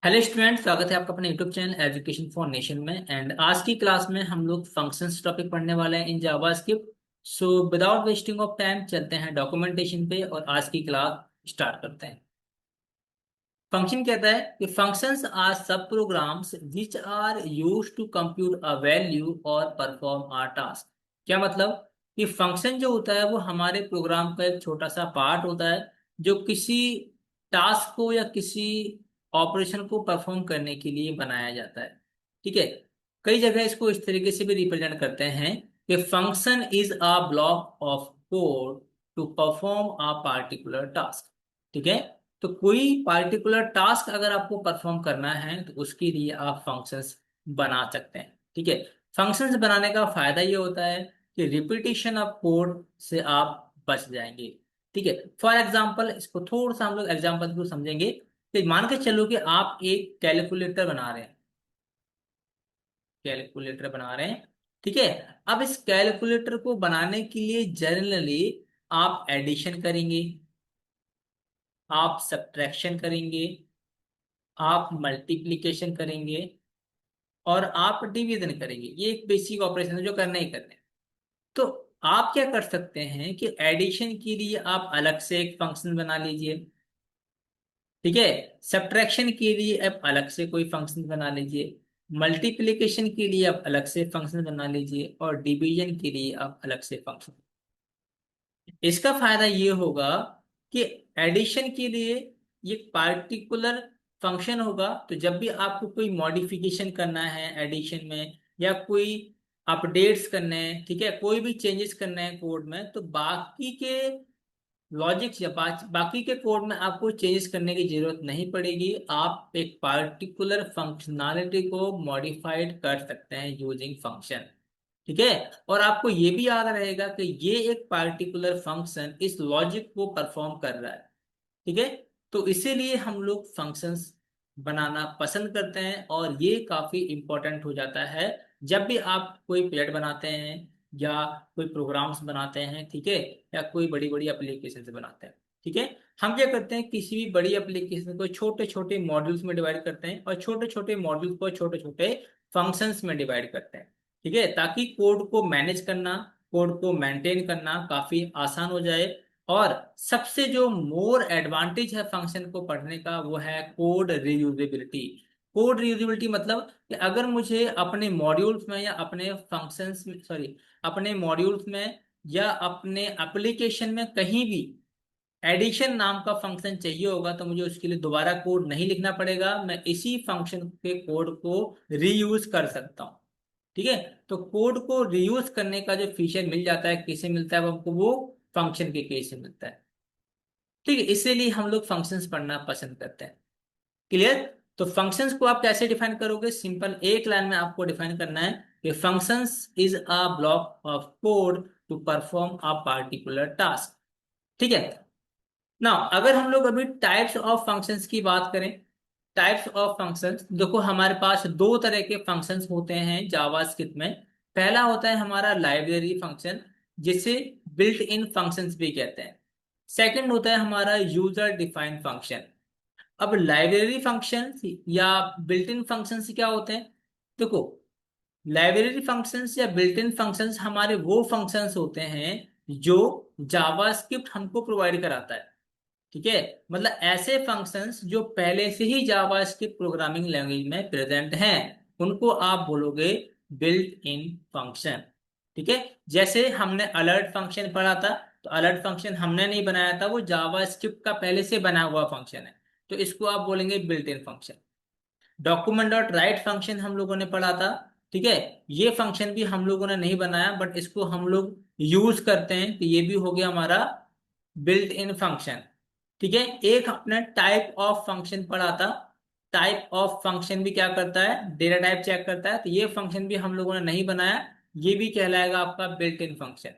Hello student, स्वागत है आपका अपने YouTube channel education for nation में। एंड आज की क्लास में हम लोग फंक्शंस टॉपिक पढ़ने वाले हैं in JavaScript. So without wasting of time चलते हैं डॉक्यूमेंटेशन पे और आज की क्लास स्टार्ट करते हैं। फंक्शन कहता है कि functions are subprograms which are used to compute a value और परफॉर्म अ टास्क। क्या मतलब कि फंक्शन जो होता है वो हमारे प्रोग्राम का एक छोटा सा पार्ट होता है जो किसी टास्क को या किसी ऑपरेशन को परफॉर्म करने के लिए बनाया जाता है। ठीक है। कई जगह इसको इस तरीके से भी रिप्रेजेंट करते हैं कि function is a block of code to perform a particular task. ठीक है। तो कोई पार्टिकुलर टास्क अगर आपको परफॉर्म करना है तो उसके लिए आप फंक्शंस बना सकते हैं। ठीक है। फंक्शंस बनाने का फायदा ये होता है कि रिपीटिशन ऑफ कोड से आप बच जाएंगे। ठीक है। फॉर एग्जांपल इसको थोड़ा सा हम लोग एग्जांपल को समझेंगे कि मान के चलो कि आप एक कैलकुलेटर बना रहे हैं। कैलकुलेटर बना रहे हैं। ठीक है। अब इस कैलकुलेटर को बनाने के लिए जनरली आप एडिशन करेंगे, आप सब्ट्रैक्शन करेंगे, आप मल्टीप्लिकेशन करेंगे और आप डिवीजन करेंगे। ये एक बेसिक ऑपरेशन है जो करना ही करना है। तो आप क्या कर सकते हैं कि एडिशन के लिए आप अलग से एक फंक्शन बना लीजिए। ठीक है। सब्ट्रैक्शन के लिए आप अलग से कोई फंक्शन बना लीजिए। मल्टीप्लिकेशन के लिए आप अलग से फंक्शन बना लीजिए और डिवीजन के लिए आप अलग से फंक्शन। इसका फायदा ये होगा कि एडिशन के लिए ये पार्टिकुलर फंक्शन होगा। तो जब भी आपको कोई मॉडिफिकेशन करना है एडिशन में या कोई अपडेट्स करने हैं, ठीक है, कोई भी चेंजेस करने हैं कोड में, तो बाकी के लॉजिक्स या बाकी के कोड में आपको चेंजेस करने की जरूरत नहीं पड़ेगी। आप एक पार्टिकुलर फंक्शनैलिटी को मॉडिफाइड कर सकते हैं यूजिंग फंक्शन। ठीक है। और आपको ये भी याद रहेगा कि ये एक पार्टिकुलर फंक्शन इस लॉजिक को परफॉर्म कर रहा है। ठीक है। तो इसीलिए हम लोग फंक्शंस बनाना पसंद करते हैं और ये काफी इंपॉर्टेंट हो जाता है जब भी आप कोई प्रोजेक्ट बनाते हैं या कोई प्रोग्राम्स बनाते हैं। ठीक है। या कोई बड़ी बड़ी एप्लीकेशन बनाते हैं। ठीक है। हम क्या करते हैं, किसी भी बड़ी एप्लीकेशन को छोटे छोटे मॉड्यूल्स में डिवाइड करते हैं और छोटे छोटे मॉड्यूल्स को छोटे छोटे फंक्शंस में डिवाइड करते हैं। ठीक है। ताकि कोड को मैनेज करना, कोड को मेंटेन करना काफी आसान हो जाए। और सबसे जो मोर एडवांटेज है फंक्शन को पढ़ने का वो है कोड रियूजेबिलिटी। कोड रियूजेबिलिटी मतलब कि अगर मुझे अपने मॉड्यूल्स में या अपने फंक्शंस में, सॉरी, अपने मॉड्यूल्स में या अपने एप्लीकेशन में कहीं भी एडिशन नाम का फंक्शन चाहिए होगा तो मुझे उसके लिए दोबारा कोड नहीं लिखना पड़ेगा। मैं इसी फंक्शन के कोड को रीयूज कर सकता हूँ। ठीक है। तो कोड को रीयूज करने का जो फीचर मिल जाता है, किसे मिलता है, वो हमको वो फंक्शन के केस से मिलता है। ठीक है। इसीलिए हम लोग फंक्शंस पढ़ना पसंद करते हैं। क्लियर। तो फंक्शंस को आप कैसे डिफाइन करोगे? सिंपल एक लाइन में आपको डिफाइन करना है कि functions is a block of code to perform a particular task. ठीक है। ना अगर हम लोग अभी टाइप्स ऑफ फंक्शंस की बात करें, टाइप्स ऑफ फंक्शंस देखो, हमारे पास दो तरह के फंक्शंस होते हैं जावास्क्रिप्ट में। पहला होता है हमारा लाइब्रेरी फंक्शन, जिसे बिल्ट इन फंक्शंस भी कहते हैं। सेकंड होता है हमारा यूजर डिफाइंड फंक्शन। अब लाइब्रेरी फंक्शंस या बिल्ट इन फंक्शंस क्या होते हैं? देखो, लाइब्रेरी फंक्शंस या बिल्ट इन फंक्शंस हमारे वो फंक्शंस होते हैं जो जावास्क्रिप्ट हमको प्रोवाइड कराता है। ठीक है। मतलब ऐसे फंक्शंस जो पहले से ही जावास्क्रिप्ट प्रोग्रामिंग लैंग्वेज में प्रेजेंट हैं, उनको आप बोलोगे बिल्ट इन फंक्शन। ठीक है। जैसे हमने अलर्ट फंक्शन पढ़ा था, तो अलर्ट फंक्शन हमने नहीं बनाया था, वो जावास्क्रिप्ट का पहले से बना हुआ फंक्शन है, तो इसको आप बोलेंगे built in function. Document dot right function हम लोगों ने पढ़ा था। ठीक है। ये फंक्शन भी हम लोगों ने नहीं बनाया बट इसको हम लोग यूज करते हैं, तो ये भी हो गया हमारा बिल्ट इन फंक्शन। ठीक है। एक अपने टाइप ऑफ फंक्शन पढ़ा था। टाइप ऑफ फंक्शन भी क्या करता है? डेटा टाइप चेक करता है, तो ये फंक्शन भी हम लोगों ने नहीं बनाया, ये भी कहलाएगा आपका बिल्ट इन फंक्शन।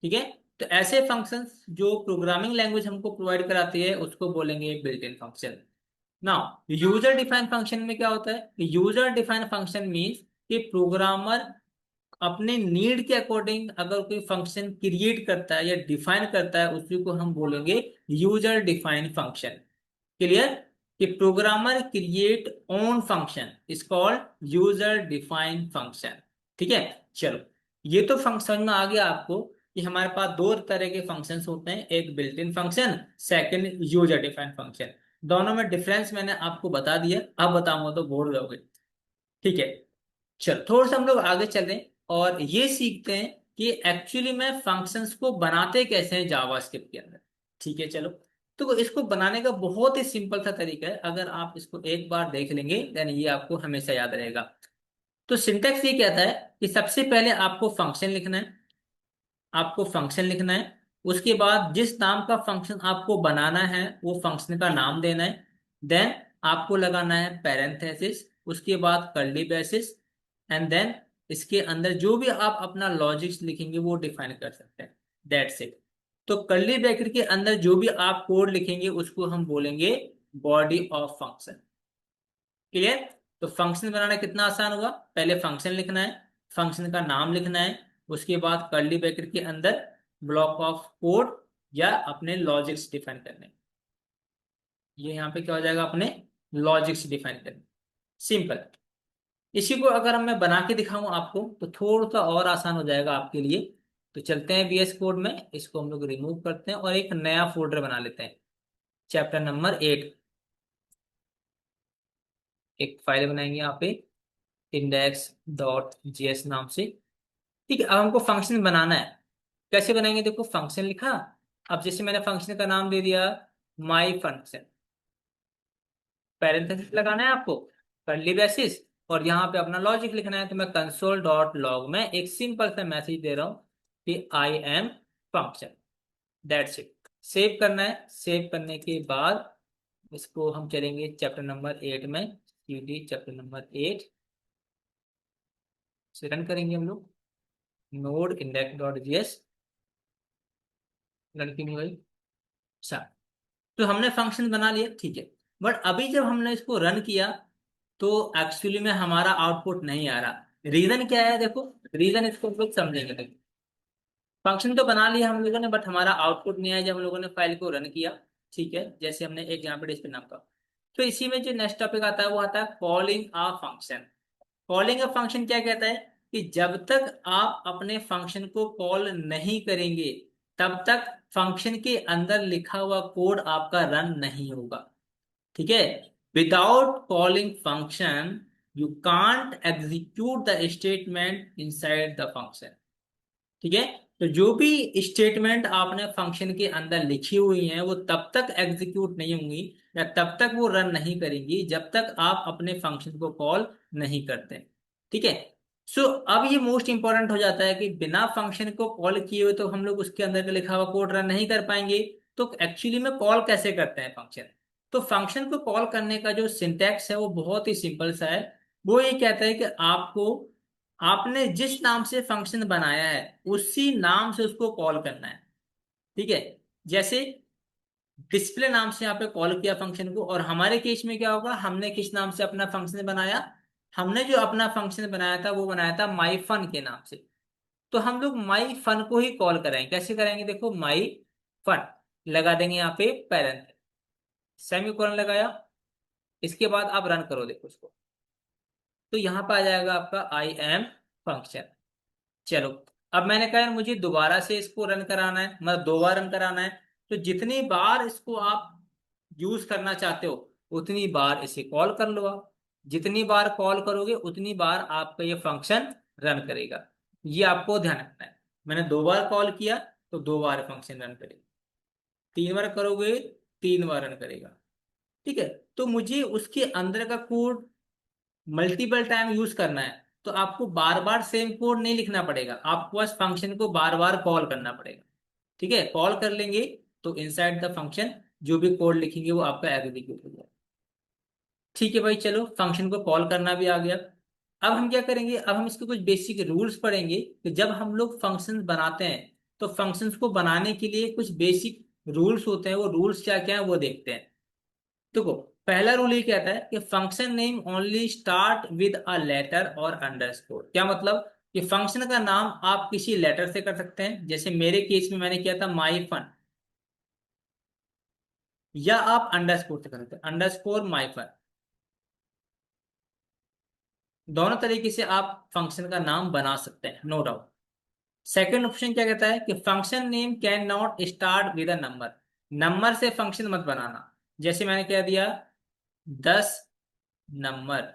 ठीक है। तो ऐसे फंक्शंस जो प्रोग्रामिंग लैंग्वेज हमको प्रोवाइड कराती है उसको बोलेंगे built in function. Now user define function में क्या होता है? यूजर डिफाइन फंक्शन मीन्स कि प्रोग्रामर अपने नीड के अकॉर्डिंग अगर कोई फंक्शन क्रिएट करता है या डिफाइन करता है, उसी को हम बोलेंगे यूजर डिफाइन फंक्शन। क्लियर। कि programmer create own function is called user defined function. ठीक है, चलो ये तो फंक्शन में आ गया आपको कि हमारे पास दो तरह के फंक्शंस होते हैं, एक built in function, second user defined function. दोनों में डिफरेंस मैंने आपको बता दिया, अब बताऊंगा तो बोर हो जाओगे। ठीक है, चलो थोड़ा सा हम लोग आगे चल रहे हैं और ये सीखते हैं कि एक्चुअली में फंक्शंस को बनाते कैसे हैं जावास्क्रिप्ट के अंदर। ठीक है, चलो तो इसको बनाने का बहुत ही सिंपल सा तरीका है, अगर आप इसको एक बार देख लेंगे देन ये आपको हमेशा याद रहेगा। तो सिंटेक्स ये कहता है कि सबसे पहले आपको फंक्शन लिखना है, आपको फंक्शन लिखना है, उसके बाद जिस नाम का फंक्शन आपको बनाना है वो फंक्शन का नाम देना है, देन आपको लगाना है पैरेंथेसिस, उसके बाद कर्ली ब्रेसेस, एंड देन इसके अंदर जो भी आप अपना लॉजिक्स लिखेंगे वो डिफाइन कर सकते हैं। That's it. तो कर्ली ब्रैकेट के अंदर जो भी आप कोड लिखेंगे उसको हम बोलेंगे बॉडी ऑफ फंक्शन। क्लियर? तो फंक्शन बनाना कितना आसान हुआ, पहले फंक्शन लिखना है, फंक्शन का नाम लिखना है, उसके बाद कर्ली ब्रैकेट के अंदर ब्लॉक ऑफ कोड या अपने लॉजिक्स डिफाइन करने। ये यहाँ पे क्या हो जाएगा, अपने लॉजिक्स डिफाइन करने। सिंपल। इसी को अगर हम मैं बना के दिखाऊं आपको तो थोड़ा सा और आसान हो जाएगा आपके लिए। तो चलते हैं VS कोड में, इसको हम लोग रिमूव करते हैं और एक नया फोल्डर बना लेते हैं, चैप्टर नंबर 8। एक फाइल बनाएंगे यहाँ पे index.js नाम से। ठीक है, अब हमको फंक्शन बनाना है। कैसे बनाएंगे, देखो फंक्शन लिखा, अब जैसे मैंने फंक्शन का नाम दे दिया माई फंक्शन, पैरेंथेसिस लगाना है आपको, कर्ली ब्रेसिस, और यहाँ पे अपना लॉजिक लिखना है। तो मैं कंसोल डॉट लॉग में एक सिंपल सा मैसेज दे रहा हूँ कि I am function. That's it. Save करना है, सेव करने के बाद इसको हम चलेंगे चैप्टर नंबर 8 में, CD चैप्टर नंबर 8 से रन करेंगे हम लोग। नोड index.js रन की नहीं भाई। अच्छा, तो हमने फंक्शन बना लिया, ठीक है। बट अभी जब हमने इसको रन किया तो एक्चुअली में हमारा आउटपुट नहीं आ रहा। रीजन क्या है, देखो रीजन इसको हम लोग समझेंगे। देखो फंक्शन तो बना लिया हम लोगों ने बट हमारा आउटपुट नहीं आया जब हम लोगों ने फाइल को रन किया। ठीक है, जैसे हमने एक यहाँ पे डिस्प्ले नाम का। तो इसी में जो नेक्स्ट टॉपिक आता है वो आता है calling a function. Calling a function क्या कहता है कि जब तक आप अपने फंक्शन को कॉल नहीं करेंगे तब तक फंक्शन के अंदर लिखा हुआ कोड आपका रन नहीं होगा। ठीक है, without calling function you can't execute the statement inside the function. ठीक है, तो जो भी स्टेटमेंट आपने फंक्शन के अंदर लिखी हुई हैं वो तब तक एग्जीक्यूट नहीं होंगी या तब तक वो रन नहीं करेंगी जब तक आप अपने फंक्शन को कॉल नहीं करते। ठीक है, सो अब ये मोस्ट इंपॉर्टेंट हो जाता है कि बिना फंक्शन को कॉल किए हुए तो हम लोग उसके अंदर का लिखा हुआ कोड रन नहीं कर पाएंगे। तो एक्चुअली में कॉल कैसे करते हैं फंक्शन, तो फंक्शन को कॉल करने का जो सिंटैक्स है वो बहुत ही सिंपल सा है। वो ये कहता है कि आपको आपने जिस नाम से फंक्शन बनाया है उसी नाम से उसको कॉल करना है। ठीक है, जैसे डिस्प्ले नाम से यहाँ पे कॉल किया फंक्शन को, और हमारे केस में क्या होगा, हमने किस नाम से अपना फंक्शन बनाया, हमने जो अपना फंक्शन बनाया था वो बनाया था माई फन के नाम से। तो हम लोग माई फन को ही कॉल करेंगे। कैसे करेंगे, देखो माई फन लगा देंगे यहाँ पे पेरेंट, सेमीकोलन लगाया, इसके बाद आप रन करो, देखो उसको, तो यहाँ पे आ जाएगा आपका आई एम फंक्शन। चलो, अब मैंने कहा यार मुझे दोबारा से इसको रन कराना है, मतलब 2 बार रन कराना है। तो जितनी बार इसको आप यूज करना चाहते हो उतनी बार इसे कॉल कर लो आप। जितनी बार कॉल करोगे उतनी बार आपका ये फंक्शन रन करेगा। ये आपको ध्यान रखना है। मैंने 2 बार कॉल किया तो 2 बार फंक्शन रन करेगा, 3 बार करोगे 3 बार रन करेगा। ठीक है, तो मुझे उसके अंदर का कोड मल्टीपल टाइम यूज करना है तो आपको बार बार सेम कोड नहीं लिखना पड़ेगा, आपको बस फंक्शन को बार बार कॉल करना पड़ेगा। ठीक है, कॉल कर लेंगे तो इनसाइड द फंक्शन जो भी कोड लिखेंगे वो आपका एग्जीक्यूट हो जाएगा। ठीक है भाई, चलो फंक्शन को कॉल करना भी आ गया। अब हम क्या करेंगे, अब हम इसके कुछ बेसिक रूल्स पढ़ेंगे कि जब हम लोग फंक्शन बनाते हैं तो फंक्शंस को बनाने के लिए कुछ बेसिक रूल्स होते हैं, वो रूल्स क्या क्या है वो देखते हैं। देखो पहला रूल ये कहता है कि function name only start with a letter और अंडरस्कोर। क्या मतलब, कि फंक्शन का नाम आप किसी लेटर से कर सकते हैं, जैसे मेरे केस में मैंने किया था माई फन, या आप अंडरस्कोर से कर सकते हैं, अंडरस्कोर माइफन। दोनों तरीके से आप फंक्शन का नाम बना सकते हैं, नो डाउट। सेकंड ऑप्शन क्या कहता है कि function name can not start with a number. Number से फंक्शन मत बनाना। जैसे मैंने क्या दिया, 10 नंबर,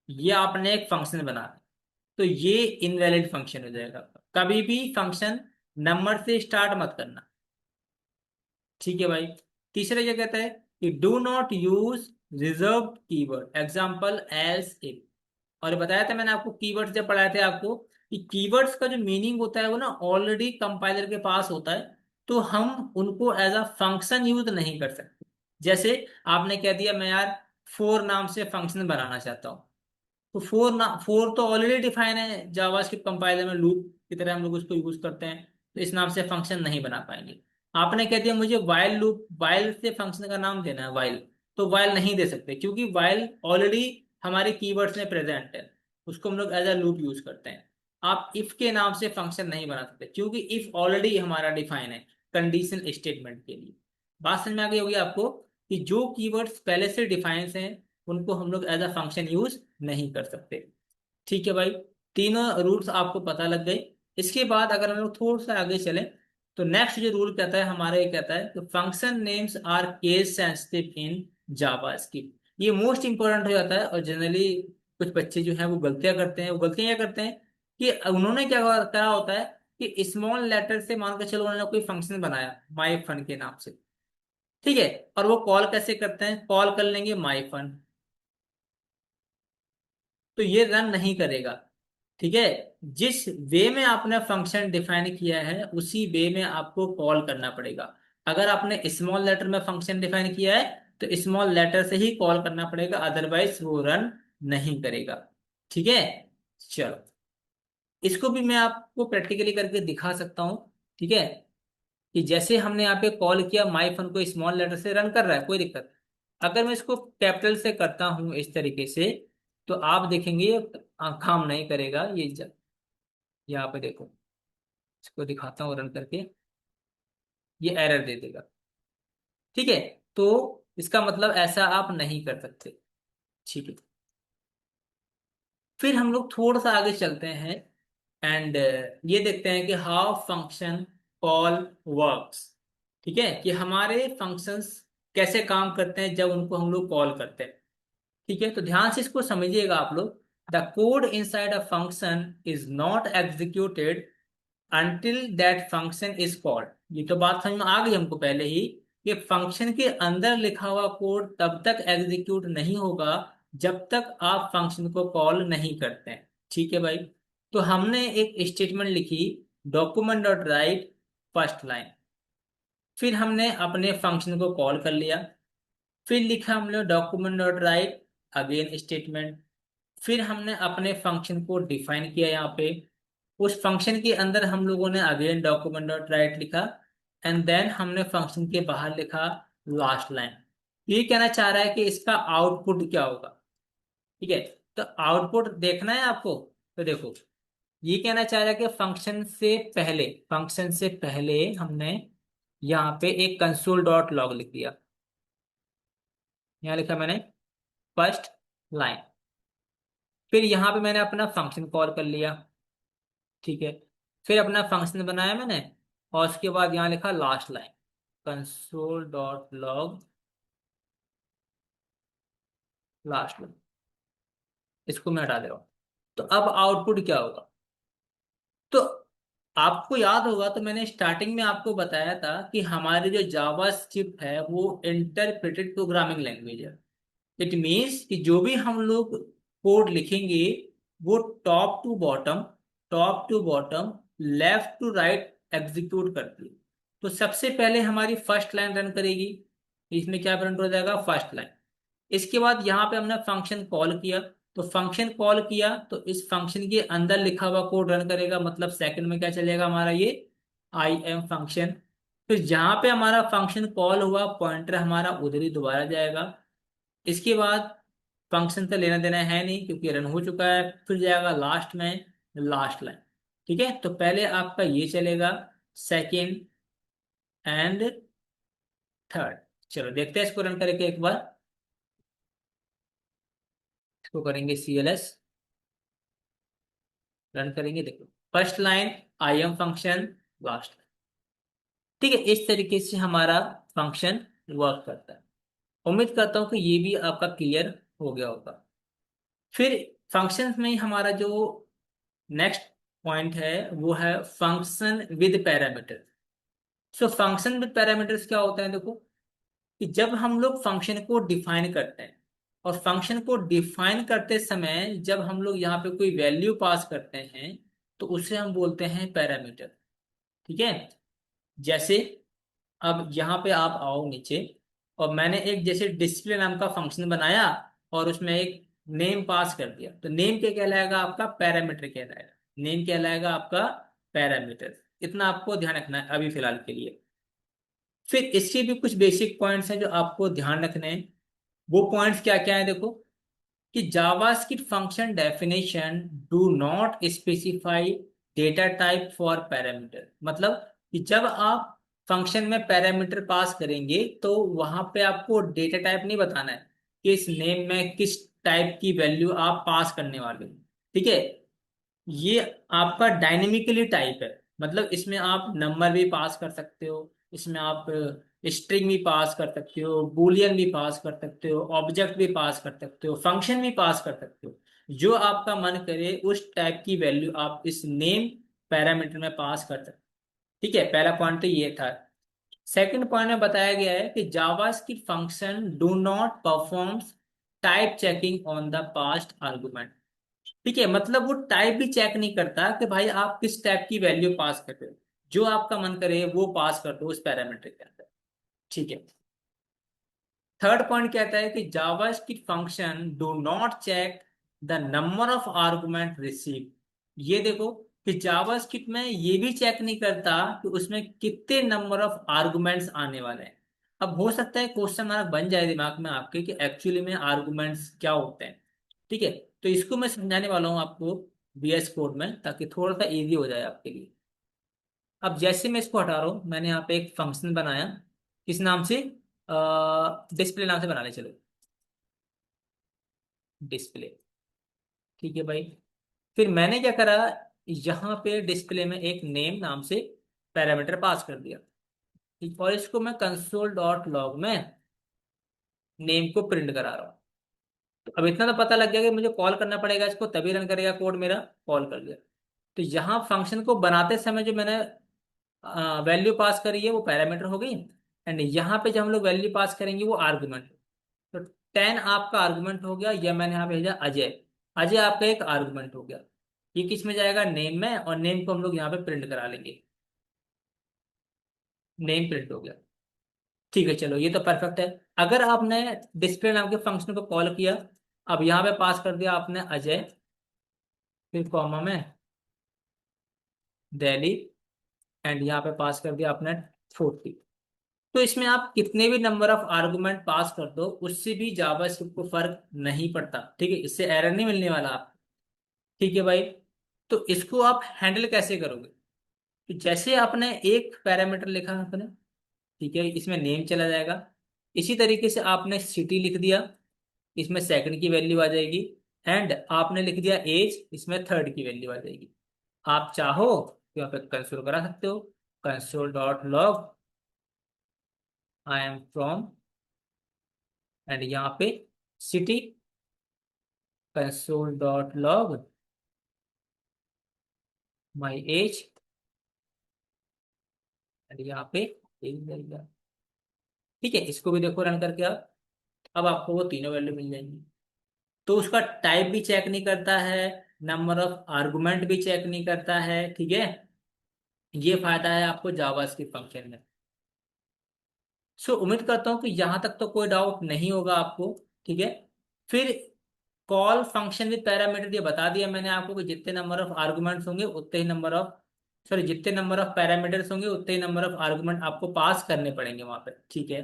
ये आपने एक फंक्शन बना दिया, तो ये इनवैलिड फंक्शन हो जाएगा। कभी भी फंक्शन नंबर से स्टार्ट मत करना। ठीक है भाई। तीसरा क्या कहता है कि do not use reserve keyword example else if. और बताया था मैंने आपको, कीवर्ड्स जब पढ़ाए थे आपको, कि कीवर्ड्स का जो मीनिंग होता है वो ना ऑलरेडी कंपाइलर के पास होता है, तो हम उनको एज अ फंक्शन यूज नहीं कर सकते। जैसे आपने कह दिया मैं यार फोर नाम से फंक्शन बनाना चाहता हूँ, तो फोर तो ऑलरेडी डिफाइन है जावास्क्रिप्ट कंपाइलर में, लूप की तरह हम लोग उसको यूज करते हैं, तो इस नाम से फंक्शन नहीं बना पाएंगे। आपने कह दिया मुझे वाइल लूप, वाइल से फंक्शन का नाम देना है वाइल, तो वाइल नहीं दे सकते क्योंकि वाइल ऑलरेडी हमारे कीवर्ड्स में प्रेजेंट है, उसको हम लोग एज अ लूप यूज करते हैं। आप इफ के नाम से फंक्शन नहीं बना सकते क्योंकि इफ ऑलरेडी हमारा डिफाइन है कंडीशन स्टेटमेंट के लिए। बात समझ में आ गई होगी आपको कि जो कीवर्ड्स पहले से डिफाइन हैं उनको हम लोग एज अ फंक्शन यूज नहीं कर सकते। ठीक है भाई, तीनों रूल्स आपको पता लग गए। इसके बाद अगर हम लोग थोड़ा सा आगे चलें, तो नेक्स्ट जो रूल कहता है हमारा, ये कहता है कि function names are case sensitive in JavaScript. ये मोस्ट इंपॉर्टेंट हो जाता है, और जनरली कुछ बच्चे जो हैं वो गलतियां करते हैं। वो गलतियां क्या करते हैं कि उन्होंने क्या करा होता है कि स्मॉल लेटर से मान के चलो उन्होंने कोई फंक्शन बनाया माई फन के नाम से, ठीक है, और वो कॉल कैसे करते हैं, कॉल कर लेंगे माई फन, तो ये रन नहीं करेगा। ठीक है, जिस वे में आपने फंक्शन डिफाइन किया है उसी वे में आपको कॉल करना पड़ेगा। अगर आपने स्मॉल लेटर में फंक्शन डिफाइन किया है तो स्मॉल लेटर से ही कॉल करना पड़ेगा, अदरवाइज वो रन नहीं करेगा। ठीक है, चलो इसको भी मैं आपको प्रैक्टिकली करके दिखा सकता हूँ। ठीक है, कि जैसे हमने यहाँ पे कॉल किया माई फन को, स्मॉल लेटर से रन कर रहा है, कोई दिक्कत नहीं। अगर मैं इसको कैपिटल से करता हूँ इस तरीके से, तो आप देखेंगे ये काम नहीं करेगा। यहाँ पे देखो, इसको दिखाता हूँ रन करके, ये एरर दे देगा। ठीक है, तो इसका मतलब ऐसा आप नहीं कर सकते। ठीक है, फिर हम लोग थोड़ा सा आगे चलते हैं एंड ये देखते हैं कि हाउ फंक्शन कॉल वर्क्स। ठीक है, कि हमारे फंक्शंस कैसे काम करते हैं जब उनको हम लोग कॉल करते हैं। ठीक है, तो ध्यान से इसको समझिएगा आप लोग। The code inside a function is not executed until that function is called। ये तो बात समझ में आ गई हमको पहले ही, कि फंक्शन के अंदर लिखा हुआ कोड तब तक एग्जीक्यूट नहीं होगा जब तक आप फंक्शन को कॉल नहीं करते हैं। ठीक है भाई, तो हमने एक स्टेटमेंट लिखी, document dot right first line, फिर हमने अपने फंक्शन को कॉल कर लिया, फिर लिखा हमने document dot right again statement, फिर हमने अपने फंक्शन को डिफाइन किया यहाँ पे, उस फंक्शन के अंदर हम लोगों ने अगेन डॉक्यूमेंट डॉट राइट लिखा, एंड देन हमने फंक्शन के बाहर लिखा लास्ट लाइन। ये कहना चाह रहा है कि इसका आउटपुट क्या होगा। ठीक है, तो आउटपुट देखना है आपको, तो देखो ये कहना चाह रहा है कि फंक्शन से पहले हमने यहाँ पे एक कंसोल डॉट लॉग लिख दिया। यहाँ लिखा मैंने फर्स्ट लाइन, फिर यहाँ पे मैंने अपना फंक्शन कॉल कर लिया। ठीक है, फिर अपना फंक्शन बनाया मैंने, और उसके बाद यहाँ लिखा last line, console dot log last line, इसको मैं हटा दे रहा हूँ। तो अब आउटपुट क्या होगा, तो आपको याद होगा तो मैंने स्टार्टिंग में आपको बताया था कि हमारी जो जावा स्क्रिप्ट है वो इंटरप्रेटेड प्रोग्रामिंग लैंग्वेज है। इट मीन्स कि जो भी हम लोग कोड लिखेंगे वो top to bottom left to right execute करती है। तो सबसे पहले हमारी फर्स्ट लाइन रन करेगी, इसमें क्या प्रिंट हो जाएगा, फर्स्ट लाइन। इसके बाद यहाँ पे हमने फंक्शन कॉल किया, तो फंक्शन कॉल किया तो इस फंक्शन के अंदर लिखा हुआ कोड रन करेगा, मतलब सेकंड में क्या चलेगा हमारा, ये आई एम फंक्शन। फिर जहाँ पे हमारा फंक्शन कॉल हुआ पॉइंटर हमारा उधर ही दोबारा जाएगा। इसके बाद फंक्शन से लेना देना है नहीं क्योंकि रन हो चुका है, फिर जाएगा लास्ट में लास्ट लाइन। ठीक है, तो पहले आपका ये चलेगा, सेकंड एंड थर्ड। चलो देखते हैं इसको रन करके एक बार। इसको करेंगे CLS, रन करेंगे। देखो first line I am function, last. ठीक है, इस तरीके से हमारा फंक्शन वर्क करता है। उम्मीद करता हूँ कि ये भी आपका क्लियर हो गया होगा। फिर फंक्शन में ही हमारा जो नेक्स्ट पॉइंट है वो है function with parameter. So function with parameters क्या होता है, देखो कि जब हम लोग फंक्शन को डिफाइन करते हैं, और फंक्शन को डिफाइन करते समय जब हम लोग यहाँ पे कोई वैल्यू पास करते हैं, तो उसे हम बोलते हैं पैरामीटर। ठीक है। जैसे अब यहाँ पे आप आओ नीचे, और मैंने एक जैसे डिस्प्ले नाम का फंक्शन बनाया, और उसमें एक नेम पास कर दिया, तो नेम क्या कहलाएगा, आपका पैरामीटर कहलाएगा। नेम कहलाएगा आपका पैरामीटर। इतना आपको ध्यान रखना है अभी फिलहाल के लिए। फिर इसके भी कुछ बेसिक पॉइंट्स हैं जो आपको ध्यान रखने हैं। वो पॉइंट्स क्या क्या है, देखो कि JavaScript function definition do not specify data type for parameter. मतलब कि जब आप फंक्शन में पैरामीटर पास करेंगे तो वहां पे आपको डेटा टाइप नहीं बताना है कि इस नेम में किस टाइप की वैल्यू आप पास करने वाले हो। ठीक है। ये आपका डायनेमिकली टाइप है। मतलब इसमें आप नंबर भी पास कर सकते हो, इसमें आप स्ट्रिंग भी पास कर सकते हो, बूलियन भी पास कर सकते हो, ऑब्जेक्ट भी पास कर सकते हो, फंक्शन भी पास कर सकते हो। जो आपका मन करे उस टाइप की वैल्यू आप इस नेम पैरामीटर में पास कर सकते हो। ठीक है, पहला पॉइंट तो ये था। सेकंड पॉइंट में बताया गया है कि JavaScript function do not performs type checking on the past argument. ठीक है, मतलब वो टाइप भी चेक नहीं करता कि भाई आप किस टाइप की वैल्यू पास कर रहे हो। जो आपका मन करे वो पास कर दो उस पैरामीटर के अंदर। ठीक है। थर्ड पॉइंट कहता है कि JavaScript function do not check the number of argument receive. ये देखो कि जावास्क्रिप्ट में ये भी चेक नहीं करता कि उसमें कितने नंबर ऑफ आर्गुमेंट्स आने वाले हैं। अब हो सकता है क्वेश्चन मार्क बन जाए दिमाग में आपके कि एक्चुअली में आर्गुमेंट्स क्या होते हैं। ठीक है, तो इसको मैं समझाने वाला हूँ आपको VS कोड में, ताकि थोड़ा सा इजी हो जाए आपके लिए। अब जैसे मैं इसको हटा रहा हूँ, मैंने यहाँ पे एक फंक्शन बनाया, किस नाम से, डिस्प्ले नाम से बना ले चलो, डिस्प्ले। ठीक है भाई। फिर मैंने क्या करा, यहाँ पे डिस्प्ले में एक नेम नाम से पैरामीटर पास कर दिया। ठीक, और इसको मैं कंसोल डॉट लॉग में नेम को प्रिंट करा रहा हूँ। तो अब इतना तो पता लग गया कि मुझे कॉल करना पड़ेगा इसको, तभी रन करेगा कोड मेरा। कॉल कर दिया। तो यहाँ फंक्शन को बनाते समय जो मैंने वैल्यू पास करी है वो पैरामीटर हो गई, एंड यहाँ पे जब हम लोग वैल्यू पास करेंगे वो आर्गुमेंट। तो 10 आपका आर्गुमेंट हो गया, या मैंने यहाँ भेजा अजय। अजय आपका एक आर्गुमेंट हो गया। ये किस में जाएगा, नेम में, और नेम को हम लोग यहाँ पे प्रिंट करा लेंगे। नेम प्रिंट हो गया। ठीक है, चलो ये तो परफेक्ट है। अगर आपने डिस्प्ले नाम के फंक्शन को कॉल किया, अब यहाँ पे पास कर दिया आपने अजय, फिर कॉमा में दिल्ली, एंड यहाँ पे पास कर दिया आपने 40। तो इसमें आप कितने भी नंबर ऑफ आर्गुमेंट पास कर दो, उससे भी जावास्क्रिप्ट को फर्क नहीं पड़ता। ठीक है, इससे एरर नहीं मिलने वाला आप। ठीक है भाई। तो इसको आप हैंडल कैसे करोगे, तो जैसे आपने एक पैरामीटर लिखा आपने, ठीक है, इसमें नेम चला जाएगा। इसी तरीके से आपने सिटी लिख दिया, इसमें सेकंड की वैल्यू आ जाएगी। एंड आपने लिख दिया एज, इसमें थर्ड की वैल्यू आ जाएगी। आप चाहो तो यहाँ पे कंसोल करा सकते हो, console dot log I am from, and यहाँ पे city, console dot log my age, and यहाँ पे एज रहेगा। ठीक है, इसको भी देखो रन करके आप। अब आपको वो तीनों वैल्यू मिल जाएंगी। तो उसका टाइप भी चेक नहीं करता है, नंबर ऑफ आर्गुमेंट भी चेक नहीं करता है। ठीक है, ये फायदा है आपको जावास्क्रिप्ट फंक्शन में। सो उम्मीद करता हूँ कि यहां तक तो कोई डाउट नहीं होगा आपको। ठीक है। फिर कॉल फंक्शन विद पैरामीटर, ये बता दिया मैंने आपको कि जितने नंबर ऑफ आर्गुमेंट्स होंगे उतने ही नंबर ऑफ, सॉरी, जितने नंबर ऑफ पैरामीटर्स होंगे उतने ही नंबर ऑफ आर्गुमेंट आपको पास करने पड़ेंगे वहां पे। ठीक है।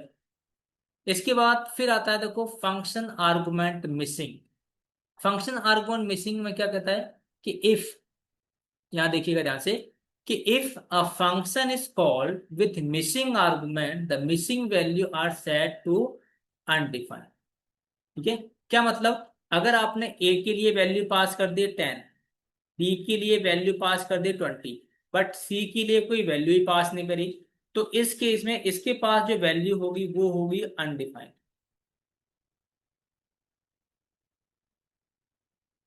इसके बाद फिर आता है देखो function argument missing. Function argument missing में क्या कहता है कि इफ, यहाँ देखिएगा ध्यान से, कि if a function is called with missing argument the missing value are set to undefined. ठीक है, क्या मतलब, अगर आपने ए के लिए वैल्यू पास कर दी 10, बी के लिए वैल्यू पास कर दी 20, बट सी के लिए कोई वैल्यू ही पास नहीं करी, तो इस केस में इसके पास जो वैल्यू होगी वो होगी अनडिफाइंड।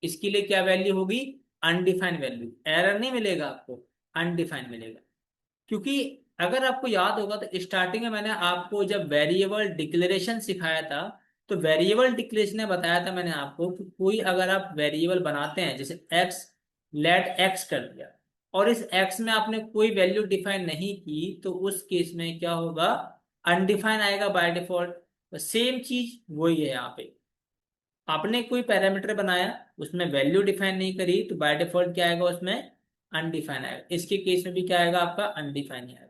इसके लिए क्या वैल्यू होगी, अनडिफाइंड वैल्यू, एरर नहीं मिलेगा आपको, अनडिफाइंड मिलेगा। क्योंकि अगर आपको याद होगा तो स्टार्टिंग में मैंने आपको जब वेरिएबल डिक्लेरेशन सिखाया था, तो वेरिएबल डिक्लेरेशन में बताया था मैंने आपको कि कोई अगर आप वेरिएबल बनाते हैं जैसे एक्स, लेट एक्स कर दिया, और इस एक्स में आपने कोई वैल्यू डिफाइन नहीं की, तो उस केस में क्या होगा, अनडिफाइन आएगा बाय डिफॉल्ट। सेम चीज वही है यहाँ पे, आपने कोई पैरामीटर बनाया, उसमें वैल्यू डिफाइन नहीं करी, तो बाय डिफॉल्ट क्या आएगा उसमें, अनडिफाइन आएगा। इसके केस में भी क्या आएगा आपका, अनडिफाइन ही आएगा।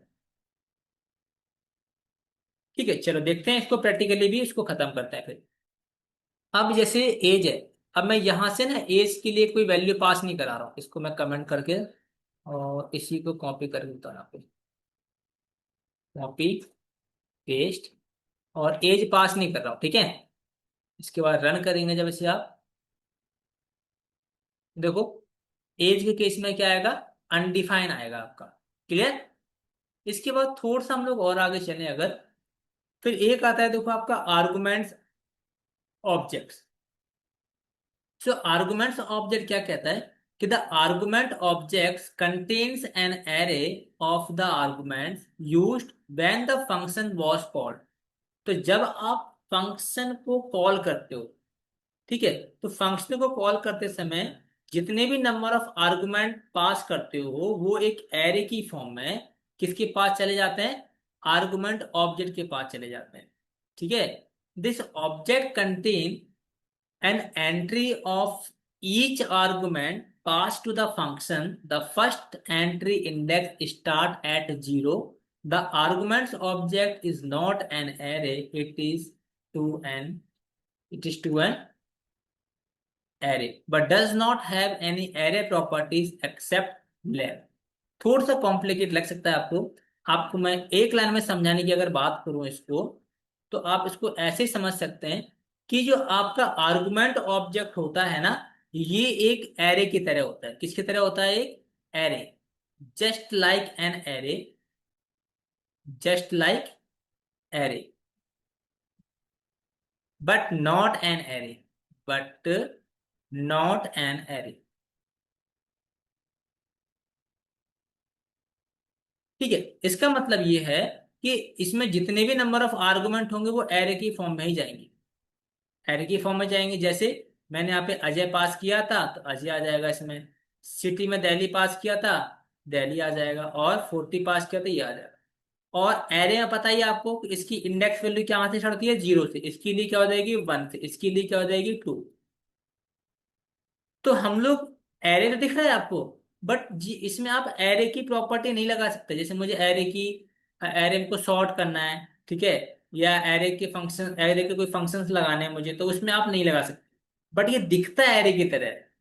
ठीक है, चलो देखते हैं इसको प्रैक्टिकली भी, इसको खत्म करते हैं फिर। अब जैसे एज है, अब मैं यहां से ना एज के लिए कोई वैल्यू पास नहीं करा रहा हूँ, इसको मैं कमेंट करके और इसी को कॉपी कर देता हूँ यहाँ पे, कॉपी पेस्ट, और एज पास नहीं कर रहा हूँ। ठीक है, इसके बाद रन करेंगे जब इसे आप, देखो एज के केस में क्या आएगा, अनडिफाइन आएगा आपका। क्लियर। इसके बाद थोड़ा सा हम लोग और आगे चलें अगर, फिर एक आता है देखो आपका आर्गुमेंट्स ऑब्जेक्ट्स। सो आर्गुमेंट्स ऑब्जेक्ट क्या कहता है कि the argument objects contains an array of the arguments used when the function was called. तो जब आप फंक्शन को कॉल करते हो, ठीक है, तो फंक्शन को कॉल करते समय जितने भी नंबर ऑफ आर्गुमेंट पास करते हो वो एक एरे की फॉर्म में किसके पास चले जाते हैं, आर्गुमेंट ऑब्जेक्ट के पास चले जाते हैं। ठीक है, this object contain an entry of each argument passed to the function. The first entry index start at 0. The arguments object is not an array, it is to an array, but does not have any array properties except length. थोड़ा सा complicate लग सकता है आपको, आपको मैं एक line में समझाने की अगर बात करूं इसको, तो आप इसको ऐसे ही समझ सकते हैं कि जो आपका आर्गुमेंट ऑब्जेक्ट होता है ना, ये एक एरे की तरह होता है। किसकी तरह होता है, एक array, just like an array, just like array, but not an array, but not an array. ठीक है, इसका मतलब ये है कि इसमें जितने भी नंबर ऑफ आर्गुमेंट होंगे वो एरे की फॉर्म में ही जाएंगे, एरे की फॉर्म में जाएंगे। जैसे मैंने यहाँ पे अजय पास किया था तो अजय आ जाएगा इसमें, सिटी में दिल्ली पास किया था, दिल्ली आ जाएगा, और 40 पास किया था, ये आ जाएगा। और एरे में पता ही है आपको कि इसकी इंडेक्स वैल्यू क्या से चढ़ती है, 0 से, इसके लिए क्या हो जाएगी 1 से, इसके लिए क्या हो जाएगी 2। तो हम लोग, एरे तो दिख रहा है आपको, बट जी इसमें आप एरे की प्रॉपर्टी नहीं लगा सकते। जैसे मुझे एरे को सॉर्ट करना है, ठीक है, या एरे के फंक्शन, एरे के कोई फंक्शंस लगाने हैं मुझे, तो उसमें आप नहीं लगा सकते, बट ये दिखता है एरे की तरह है।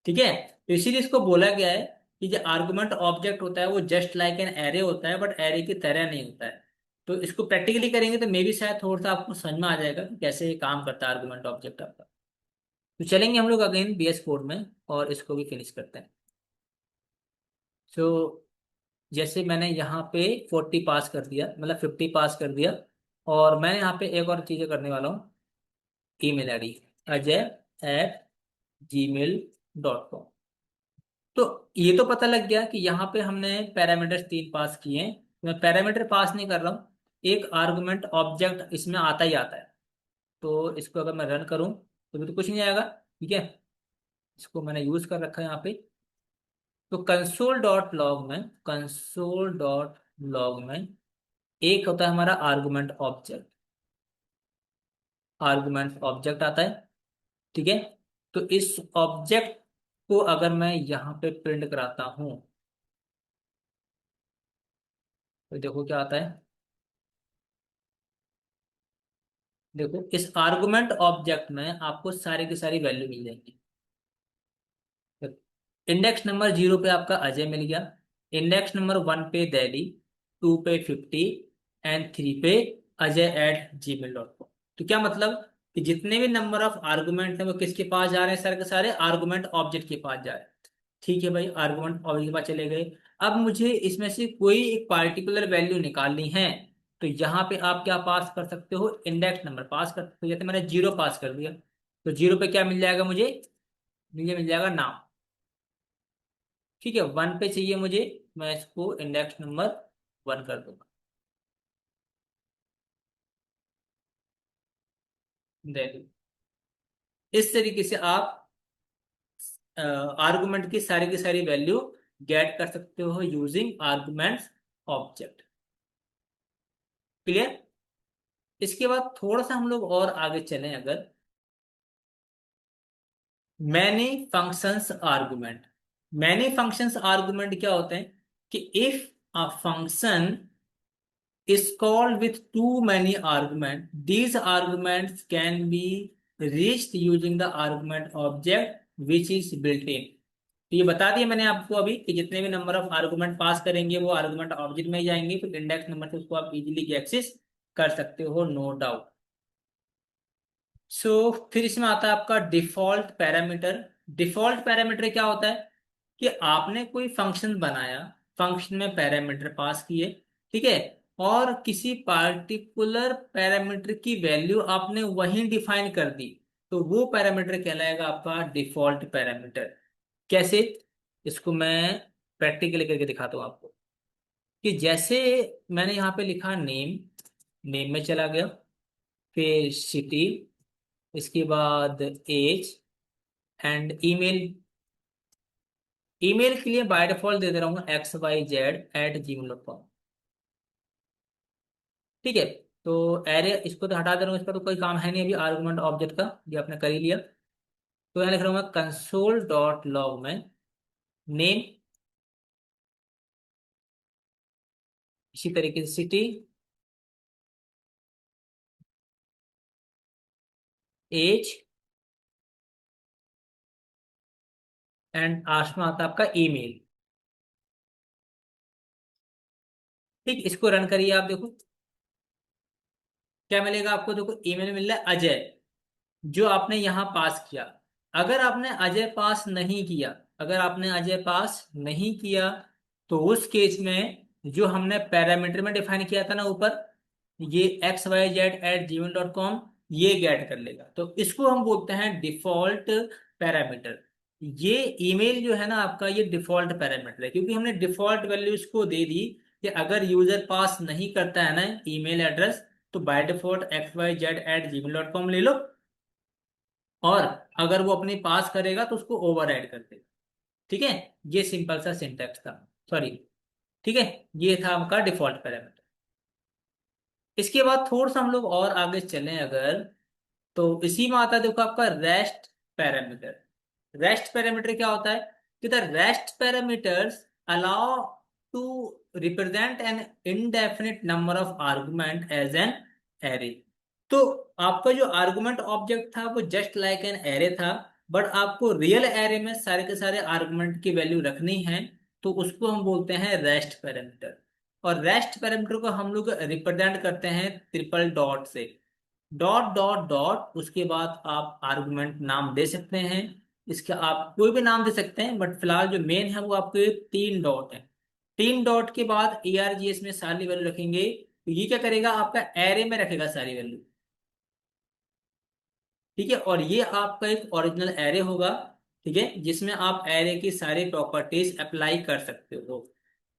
ठीक है, तो इसीलिए इसको बोला गया है कि जो आर्गुमेंट ऑब्जेक्ट होता है वो जस्ट लाइक एन एरे होता है, बट एरे की तरह नहीं होता है। तो इसको प्रैक्टिकली करेंगे तो मे भी शायद थोड़ा सा आपको समझ में आ जाएगा कि कैसे ये काम करता है आर्गुमेंट ऑब्जेक्ट आपका। तो चलेंगे हम लोग अगेन बीएस कोड में और इसको भी फिनिश करते हैं। सो जैसे मैंने यहाँ पे 40 पास कर दिया, मतलब 50 पास कर दिया, और मैं यहाँ पे एक और चीज़ करने वाला हूँ, ईमेल आईडी अजय@gmail.com। तो ये तो पता लग गया कि यहाँ पे हमने पैरामीटर्स 3 पास किए हैं। मैं पैरामीटर पास नहीं कर रहा हूँ, एक आर्गुमेंट ऑब्जेक्ट इसमें आता ही आता है। तो इसको अगर मैं रन करूँ तो भी तो कुछ नहीं आएगा। ठीक है, इसको मैंने यूज कर रखा है यहाँ पे। तो कंसोल डॉट लॉग में एक होता है हमारा आर्गुमेंट ऑब्जेक्ट आता है। ठीक है, तो इस ऑब्जेक्ट को अगर मैं यहाँ पे प्रिंट कराता हूँ तो देखो क्या आता है, देखो इस आर्गुमेंट ऑब्जेक्ट में आपको सारी की सारी वैल्यू मिल जाएंगी। इंडेक्स नंबर 0 पे आपका अजय मिल गया, इंडेक्स नंबर 1 पे दिल्ली, 2 पे 50 एंड 3 पे अजय@gmail.com। तो क्या मतलब कि जितने भी नंबर ऑफ आर्गुमेंट हैं वो किसके पास जा रहे हैं, सर के सारे आर्गुमेंट ऑब्जेक्ट के पास जा रहे हैं। ठीक है भाई, आर्गुमेंट ऑब्जेक्ट के पास चले गए। अब मुझे इसमें से कोई एक पार्टिकुलर वैल्यू निकालनी है, तो यहाँ पे आप क्या पास कर सकते हो, इंडेक्स नंबर पास कर सकते हो। जैसे मैंने 0 पास कर दिया, तो 0 पे क्या मिल जाएगा मुझे, मुझे मिल जाएगा नाम। ठीक है, 1 पे चाहिए मुझे, मैं इसको इंडेक्स नंबर 1 कर दूंगा। देखिए, इस तरीके से आप आर्गुमेंट की सारी वैल्यू गेट कर सकते हो यूजिंग आर्गुमेंट्स ऑब्जेक्ट। क्लियर। इसके बाद थोड़ा सा हम लोग और आगे चलें अगर, many functions argument. Many functions argument क्या होते हैं कि if a function is called with too many arguments. These arguments can be reached using the argument object which is built in. तो ये बता दिया मैंने आपको अभी कि जितने भी नंबर ऑफ आर्गुमेंट पास करेंगे वो आर्गुमेंट ऑब्जेक्ट में ही जाएंगे, फिर इंडेक्स नंबर से उसको आप इजीली एक्सेस कर सकते हो, नो डाउट। सो फिर इसमें आता है आपका डिफॉल्ट पैरामीटर। डिफॉल्ट पैरामीटर क्या होता है कि आपने कोई फंक्शन बनाया, फंक्शन में पैरामीटर पास किए, ठीक है, और किसी पार्टिकुलर पैरामीटर की वैल्यू आपने वहीं डिफाइन कर दी, तो वो पैरामीटर कहलाएगा आपका डिफॉल्ट पैरामीटर। कैसे, इसको मैं प्रैक्टिकली करके दिखाता हूँ आपको। कि जैसे मैंने यहाँ पे लिखा नेम, नेम में चला गया, फिर सिटी, इसके बाद एज एंड ईमेल। ईमेल के लिए बाय डिफॉल्ट दे दे रहा हूँ xyz@gmail.com। ठीक है, तो एरे इसको तो हटा दे रहा हूँ, इसका तो कोई काम है नहीं अभी आर्गुमेंट ऑब्जेक्ट का, ये आपने कर ही लिया। तो यहाँ लिख रहा हूँ मैं कंसोल डॉट लॉग में नेम, इसी तरीके से सिटी, एज एंड लास्ट में आता है आपका ईमेल। ठीक, इसको रन करिए आप देखो क्या मिलेगा आपको। देखो ईमेल मिल रहा है अजय, जो आपने यहाँ पास किया। अगर आपने अजय पास नहीं किया, अगर आपने अजय पास नहीं किया, तो उस केस में जो हमने पैरामीटर में डिफाइन किया था ना ऊपर, ये xyz@gmail.com, ये गेट कर लेगा। तो इसको हम बोलते हैं डिफॉल्ट पैरामीटर। ये ईमेल जो है ना आपका, ये डिफॉल्ट पैरामीटर है, क्योंकि हमने डिफॉल्ट वैल्यू इसको दे दी कि अगर यूजर पास नहीं करता है ना ईमेल एड्रेस, तो बाय डिफॉल्ट xyz@gmail.com ले लो, और अगर वो अपनी पास करेगा तो उसको ओवर ऐड कर देगा। ठीक है, ये सिंपल सा सिंटैक्स था, सॉरी। ठीक है, ये था आपका डिफॉल्ट पैरामीटर। इसके बाद थोड़ा सा हम लोग और आगे चलें अगर, तो इसी में आता है देखो आपका रेस्ट पैरामीटर। रेस्ट पैरामीटर क्या होता है कि the rest parameters allow to represent an indefinite number of argument as an array. तो आपका जो आर्गुमेंट ऑब्जेक्ट था वो जस्ट लाइक एन एरे था, बट आपको रियल एरे में सारे के सारे आर्गुमेंट की वैल्यू रखनी है, तो उसको हम बोलते हैं रेस्ट पैरामीटर। और रेस्ट पैरामीटर को हम लोग रिप्रेजेंट करते हैं ट्रिपल डॉट से। डॉट डॉट डॉट, उसके बाद आप आर्गुमेंट नाम दे सकते हैं, इसका आप कोई भी नाम दे सकते हैं, बट फिलहाल जो मेन है वो आपके 3 डॉट है। 3 डॉट के बाद ARGS में सारी वैल्यू रखेंगे, तो ये क्या करेगा, आपका एरे में रखेगा सारी वैल्यू। ठीक है, और ये आपका एक ओरिजिनल एरे होगा। ठीक है, जिसमें आप एरे की सारी प्रॉपर्टीज अप्लाई कर सकते हो।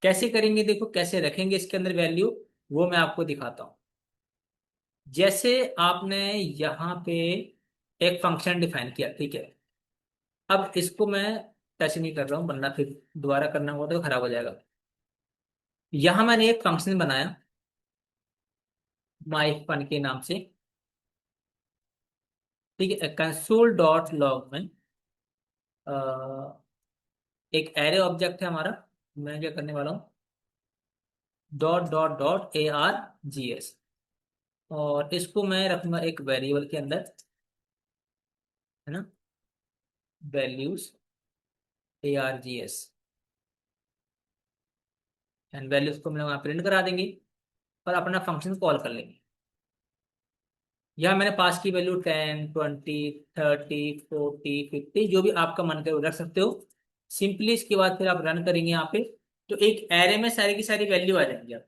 कैसे करेंगे, देखो कैसे रखेंगे इसके अंदर वैल्यू, वो मैं आपको दिखाता हूँ। जैसे आपने यहाँ पे एक फंक्शन डिफाइन किया, ठीक है। अब इसको मैं टच नहीं कर रहा हूँ, वरना फिर दोबारा करना होगा तो खराब हो जाएगा। यहाँ मैंने एक फंक्शन बनाया माई फन के नाम से। ठीक है, कंसोल डॉट लॉग में एक एरे ऑब्जेक्ट है हमारा। मैं क्या करने वाला हूँ, डॉट डॉट डॉट ARGS, और इसको मैं रखूंगा एक वेरिएबल के अंदर, है ना, वैल्यूज ARGS। एंड वैल्यूज को हम लोग यहाँ प्रिंट करा देंगे और अपना फंक्शन कॉल कर लेंगे। यहाँ मैंने पास की वैल्यू 10, 20, 30, 40, 50 जो भी आपका मन करे वो रख सकते हो। सिंपली इसके बाद फिर आप रन करेंगे यहाँ पे, तो एक एरे में सारी की सारी वैल्यू आ जाएंगी आप।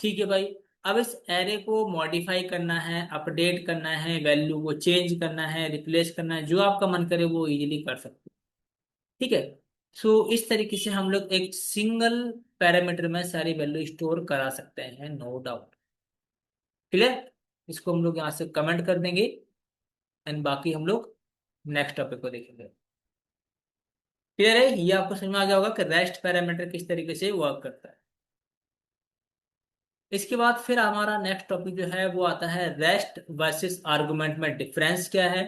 ठीक है भाई। अब इस एरे को मॉडिफाई करना है, अपडेट करना है, वैल्यू को चेंज करना है, रिप्लेस करना है, जो आपका मन करे वो इजीली कर सकते हो। ठीक है। सो इस तरीके से हम लोग एक सिंगल पैरामीटर में सारी वैल्यू स्टोर करा सकते हैं, नो डाउट। क्लियर। इसको हम लोग यहाँ से कमेंट कर देंगे एंड बाकी हम लोग नेक्स्ट टॉपिक को देखेंगे। क्लियर है, ये आपको समझ में आ गया होगा कि रेस्ट पैरामीटर किस तरीके से वर्क करता है। इसके बाद फिर हमारा नेक्स्ट टॉपिक जो है वो आता है रेस्ट वर्सेस आर्गुमेंट में डिफरेंस क्या है।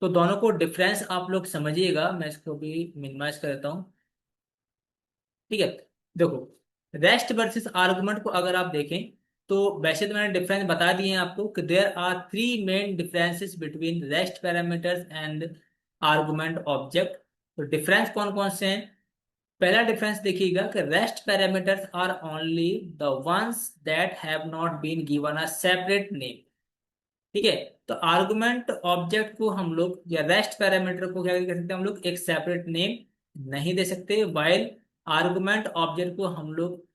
तो दोनों को डिफरेंस आप लोग समझिएगा, मैं इसको भी मिनिमाइज कर देता हूँ। ठीक है। देखो, रेस्ट वर्सेस आर्गुमेंट को अगर आप देखें तो वैसे तो मैंने डिफरेंस बता दिए हैं आपको कि there are three main differences between rest parameters and argument object. तो डिफरेंस कौन कौन से हैं। पहला डिफरेंस देखिएगा कि rest parameters are only the ones that have not been given a separate name. ठीक है। तो आर्गुमेंट ऑब्जेक्ट को हम लोग या रेस्ट पैरामीटर को क्या कर सकते हैं हम लोग, एक सेपरेट नेम नहीं दे सकते। वाइल आर्गुमेंट ऑब्जेक्ट को हम लोग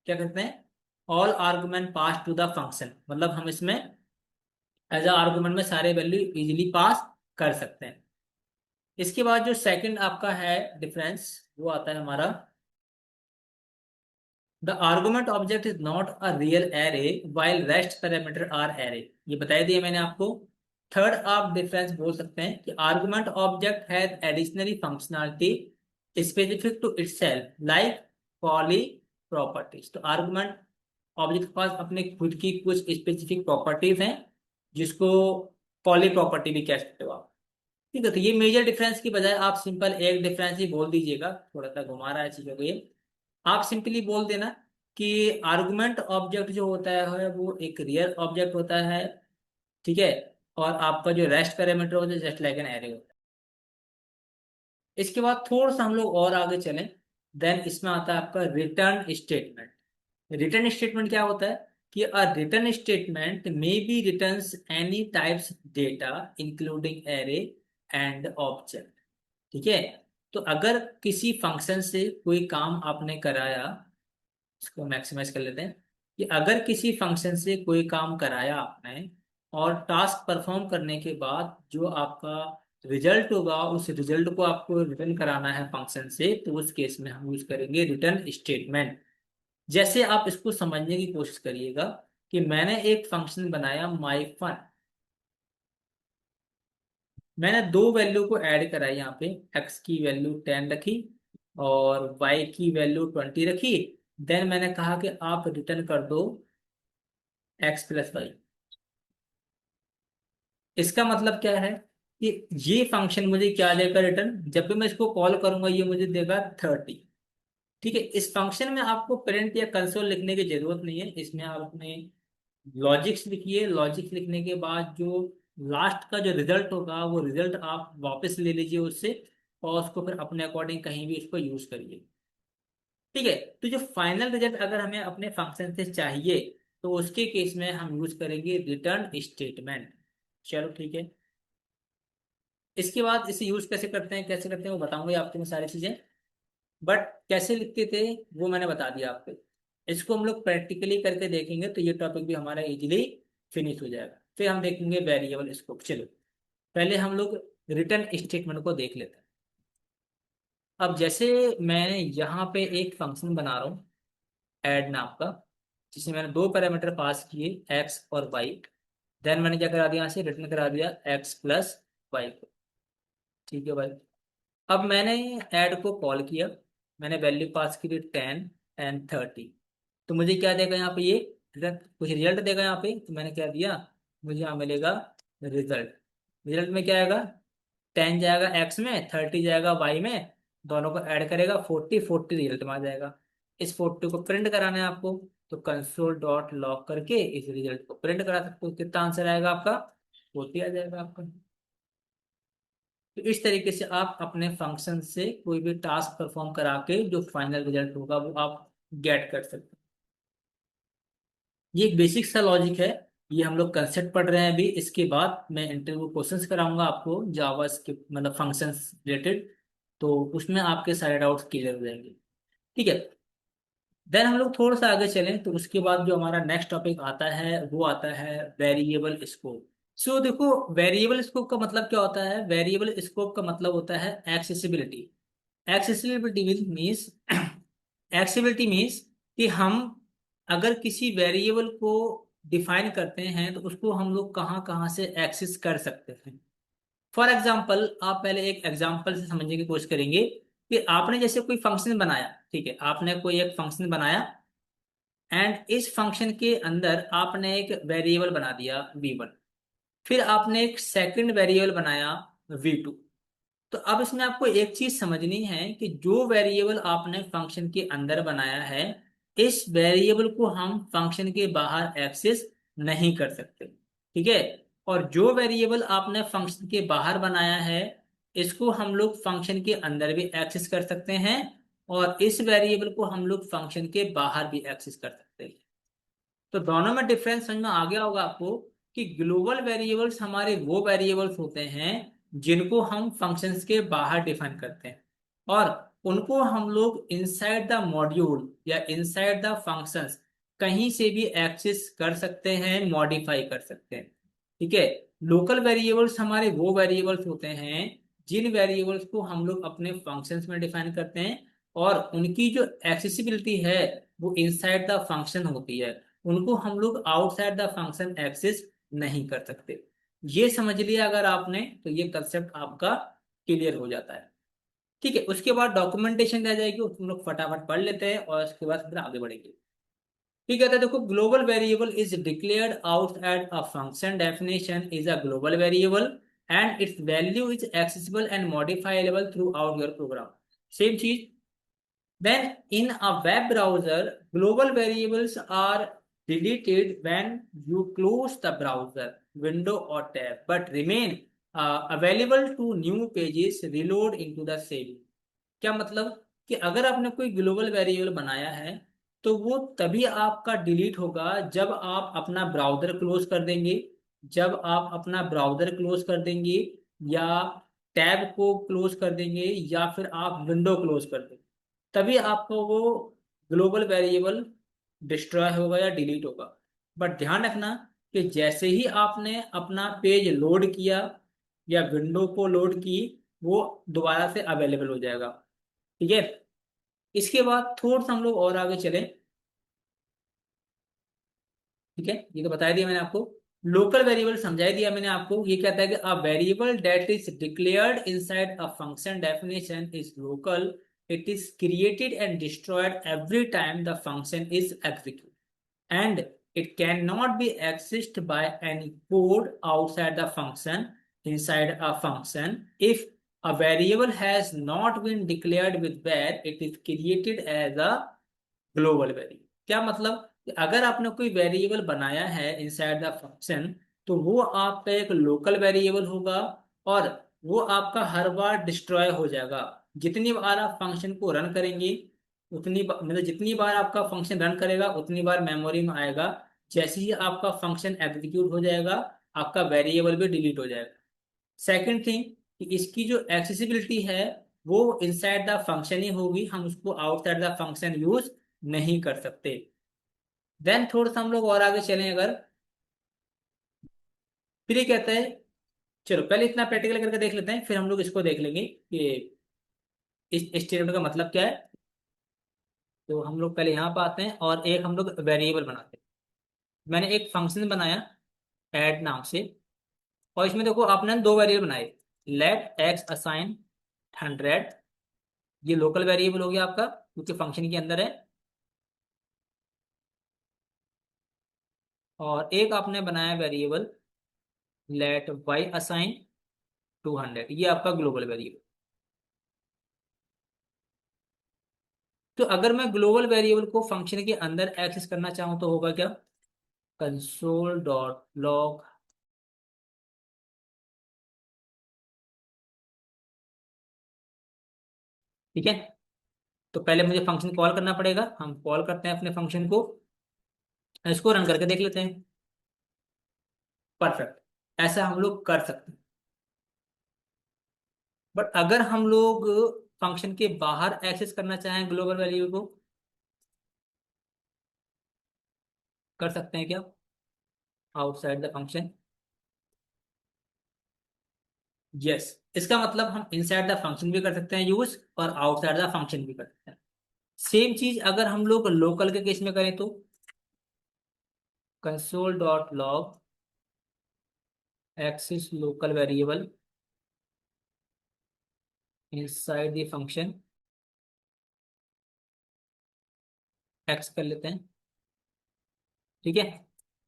क्या करते हैं, all argument pass to the function, मतलब हम इसमें एज अ आर्गुमेंट में सारे वैल्यू इजीली पास कर सकते हैं। इसके बाद जो सेकंड आपका है डिफरेंस, वो आता है हमारा the argument object is not a real array while rest parameter are array. ये बता दिया मैंने आपको। थर्ड आप डिफरेंस बोल सकते हैं कि argument object has additionally functionality specific to itself like poly properties. तो आर्गुमेंट ऑब्जेक्ट के पास अपने खुद की कुछ स्पेसिफिक प्रॉपर्टीज हैं, जिसको पॉली प्रॉपर्टी भी कह सकते हो आप। ठीक है। तो ये मेजर डिफरेंस की बजाय आप सिंपल एक डिफरेंस ही बोल दीजिएगा, थोड़ा सा घुमा रहा है चीजों को ये। आप सिंपली बोल देना कि आर्गुमेंट ऑब्जेक्ट जो होता है वो एक रियल ऑब्जेक्ट होता है। ठीक है। और आपका जो रेस्ट पैरामीटर होता है जस्ट लाइक एन एरे होता है। इसके बाद थोड़ा सा हम लोग और आगे चलें, देन इसमें आता है आपका रिटर्न स्टेटमेंट। रिटर्न स्टेटमेंट क्या होता है कि a return statement may be returns any types data including array and object. ठीक है। तो अगर किसी फंक्शन से कोई काम आपने कराया, इसको मैक्सिमाइज कर लेते हैं, कि अगर किसी फंक्शन से कोई काम कराया आपने और टास्क परफॉर्म करने के बाद जो आपका रिजल्ट होगा उस रिजल्ट को आपको रिटर्न कराना है फंक्शन से, तो उस केस में हम यूज करेंगे रिटर्न स्टेटमेंट। जैसे आप इसको समझने की कोशिश करिएगा कि मैंने एक फंक्शन बनाया माई फन। मैंने दो वैल्यू को ऐड कराई यहाँ पे, एक्स की वैल्यू 10 रखी और वाई की वैल्यू 20 रखी। देन मैंने कहा कि आप रिटर्न कर दो x+y। इसका मतलब क्या है कि ये फंक्शन मुझे क्या देगा रिटर्न, जब भी मैं इसको कॉल करूंगा ये मुझे देगा 30। ठीक है। इस फंक्शन में आपको पेरेंट या कंसोल लिखने की जरूरत नहीं है, इसमें आप अपने लॉजिक्स लिखिए। लॉजिक्स लिखने के बाद जो लास्ट का जो रिजल्ट होगा वो रिजल्ट आप वापस ले लीजिए उससे, और उसको फिर अपने अकॉर्डिंग कहीं भी उसको यूज करिए। ठीक है। तो जो फाइनल रिजल्ट अगर हमें अपने फंक्शन से चाहिए, तो उसके केस में हम यूज करेंगे रिटर्न स्टेटमेंट। चलो ठीक है। इसके बाद इसे यूज कैसे करते हैं, कैसे करते हैं वो बताऊंगा आपको मैं सारी चीजें। बट कैसे लिखते थे वो मैंने बता दिया आपको। इसको हम लोग प्रैक्टिकली करके देखेंगे तो ये टॉपिक भी हमारा इजीली फिनिश हो जाएगा। फिर हम देखेंगे वेरिएबल स्कोप। चलो पहले हम लोग रिटर्न स्टेटमेंट को देख लेते हैं। अब जैसे मैंने यहाँ पे एक फंक्शन बना रहा हूँ ऐड नाम का, जिसमें मैंने दो पैरामीटर पास किए एक्स और वाई। देन मैंने क्या करा दिया, यहाँ से रिटर्न करा दिया x+y को। ठीक है भाई। अब मैंने ऐड को कॉल किया, मैंने वैल्यू पास की थी 10 एंड 30। तो मुझे क्या देगा यहाँ पे, ये कुछ रिजल्ट देगा यहाँ पे। तो मैंने क्या दिया, मुझे यहाँ मिलेगा रिजल्ट। रिजल्ट में क्या आएगा, 10 जाएगा एक्स में, 30 जाएगा वाई में, दोनों को ऐड करेगा 40, 40 रिजल्ट में आ जाएगा। इस 40 को प्रिंट कराना है आपको, तो कंसोल डॉट लॉग करके इस रिजल्ट को प्रिंट करा सकते हो। कितना आंसर आएगा आपका, 40 आ जाएगा आपका। तो इस तरीके से आप अपने फंक्शन से कोई भी टास्क परफॉर्म करा के जो फाइनल रिजल्ट होगा वो आप गेट कर सकते हैं। ये एक बेसिक सा लॉजिक है। ये हम लोग कंसेप्ट पढ़ रहे हैं अभी। इसके बाद मैं इंटरव्यू क्वेश्चंस कराऊंगा आपको जावा स्क्रिप्ट मतलब फंक्शंस रिलेटेड, तो उसमें आपके सारे डाउट्स क्लियर हो जाएंगे। ठीक है। देन हम लोग थोड़ा सा आगे चलें तो उसके बाद जो हमारा नेक्स्ट टॉपिक आता है वो आता है वेरिएबल स्कोप। सो देखो, वेरिएबल स्कोप का मतलब क्या होता है? वेरिएबल स्कोप का मतलब होता है accessibility. Accessibility means accessibility means कि हम अगर किसी वेरिएबल को डिफाइन करते हैं तो उसको हम लोग कहाँ कहाँ से एक्सेस कर सकते हैं। फॉर एग्जाम्पल, आप पहले एक एग्जाम्पल से समझने की कोशिश करेंगे कि आपने जैसे कोई फंक्शन बनाया। ठीक है, आपने कोई एक फंक्शन बनाया एंड इस फंक्शन के अंदर आपने एक वेरिएबल बना दिया v1। फिर आपने एक सेकंड वेरिएबल बनाया v2। तो अब इसमें आपको एक चीज समझनी है कि जो वेरिएबल आपने फंक्शन के अंदर बनाया है, इस वेरिएबल को हम फंक्शन के बाहर एक्सेस नहीं कर सकते। ठीक है। और जो वेरिएबल आपने फंक्शन के बाहर बनाया है, इसको हम लोग फंक्शन के अंदर भी एक्सेस कर सकते हैं, और इस वेरिएबल को हम लोग फंक्शन के बाहर भी एक्सेस कर सकते हैं। तो दोनों में डिफरेंस समझ में आ गया होगा आपको कि ग्लोबल वेरिएबल्स हमारे वो वेरिएबल्स होते हैं जिनको हम फंक्शंस के बाहर डिफाइन करते हैं, और उनको हम लोग इनसाइड द मॉड्यूल या इनसाइड द फंक्शंस कहीं से भी एक्सेस कर सकते हैं, मॉडिफाई कर सकते हैं। ठीक है। लोकल वेरिएबल्स हमारे वो वेरिएबल्स होते हैं जिन वेरिएबल्स को हम लोग अपने फंक्शंस में डिफाइन करते हैं, और उनकी जो एक्सेसिबिलिटी है वो इनसाइड द फंक्शन होती है। उनको हम लोग आउटसाइड द फंक्शन एक्सेस नहीं कर सकते। ये समझ लिया अगर आपने, तो ये कंसेप्ट आपका क्लियर हो जाता है। ठीक है। उसके बाद डॉक्यूमेंटेशन रह जाएगी, वो तुम लोग फटाफट पढ़ लेते हैं और उसके बाद फिर आगे बढ़ेंगे। ठीक है। तो देखो, global variable is declared outside a function definition is a global variable and its value is accessible and modifiable throughout your program. Same चीज। Then, in a web browser, global variables are deleted when you close the browser window or tab, but remain available to new pages reload into the same। क्या मतलब? कि अगर आपने कोई global variable बनाया है तो वो तभी आपका डिलीट होगा जब आप अपना ब्राउजर क्लोज कर देंगे, जब आप अपना ब्राउजर क्लोज कर देंगे, या टैब को क्लोज कर देंगे, या फिर आप विंडो क्लोज कर देंगे, तभी आपको वो ग्लोबल वेरिएबल डिस्ट्रॉय होगा या डिलीट होगा। बट ध्यान रखना कि जैसे ही आपने अपना पेज लोड किया या विंडो को लोड की, वो दोबारा से अवेलेबल हो जाएगा। ठीक है। इसके बाद थोड़ा सा हम लोग और आगे चले। ठीक है, ये तो बता दिया मैंने आपको। लोकल वेरिएबल समझा दिया मैंने आपको। ये कहता है कि a variable that is declared inside a function definition is local. It is created and destroyed every time the function is execute, and it cannot be accessed by any code outside the function inside a function if a variable has not been declared with where it is created as a global variable। क्या मतलब? कि अगर आपने कोई variable बनाया है inside the function, तो वो आपका एक लोकल वेरिएबल होगा, और वो आपका हर बार डिस्ट्रॉय हो जाएगा। जितनी बार आप फंक्शन को रन करेंगे, मतलब जितनी बार आपका फंक्शन रन करेगा उतनी बार मेमोरी में आएगा। जैसे ही आपका फंक्शन एग्जीक्यूट हो जाएगा, आपका वेरिएबल भी डिलीट हो जाएगा। सेकंड थिंग, कि इसकी जो एक्सेसिबिलिटी है वो इनसाइड द फंक्शन ही होगी, हम उसको आउटसाइड द फंक्शन यूज नहीं कर सकते। देन थोड़ा सा हम लोग और आगे चलें अगर, फिर ये कहता है, चलो पहले इतना प्रैक्टिकल करके देख लेते हैं, फिर हम लोग इसको देख लेंगे कि इस स्टेटमेंट का मतलब क्या है। तो हम लोग पहले यहाँ पर आते हैं और एक हम लोग वेरिएबल बनाते हैं। मैंने एक फंक्शन बनाया ऐड नाम से, और इसमें देखो आपने दो वेरिएबल बनाए। लेट एक्स असाइन 100, ये लोकल वेरिएबल हो गया आपका क्योंकि फंक्शन के अंदर है। और एक आपने बनाया वेरिएबल लेट वाई असाइन 200, ये आपका ग्लोबल वेरिएबल। तो अगर मैं ग्लोबल वेरिएबल को फंक्शन के अंदर एक्सेस करना चाहूँ तो होगा क्या? Console dot log. ठीक है। तो पहले मुझे फंक्शन कॉल करना पड़ेगा, हम कॉल करते हैं अपने फंक्शन को, इसको रन करके देख लेते हैं। परफेक्ट, ऐसा हम लोग कर सकते हैं। बट अगर हम लोग फंक्शन के बाहर एक्सेस करना चाहें ग्लोबल वैल्यू को, कर सकते हैं क्या? Outside the function. यस, इसका मतलब हम इनसाइड द फंक्शन भी कर सकते हैं यूज, और आउटसाइड द फंक्शन भी कर सकते हैं। सेम चीज अगर हम लोग लोकल के केस में करें तो console dot log access local variable inside the function x कर लेते हैं। ठीक है,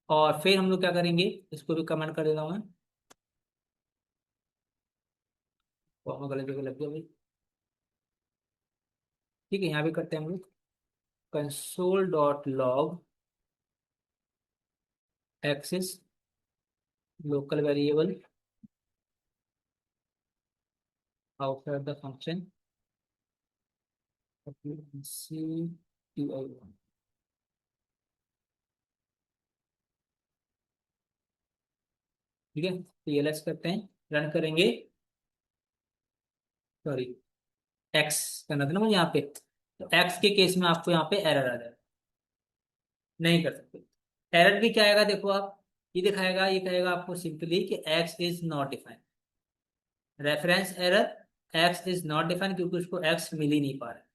और फिर हम लोग क्या करेंगे, इसको भी कमेंट कर देता हूँ मैं। गलत जगह लग गया भाई। ठीक है, यहाँ भी करते हैं हम लोग console dot log access local variable outside the function C T I. ठीक है, तो ये लेट्स करते हैं, रन करेंगे। सॉरी, एक्स करना था ना मुझे यहाँ पे, तो एक्स के केस में आपको यहाँ पे एरर आ जाएगा, नहीं कर सकते। एरर भी क्या आएगा देखो आप, ये दिखाएगा, ये कहेगा आपको सिंपली कि x is not defined, reference error, x is not defined, क्योंकि उसको एक्स मिल ही नहीं पा रहा है।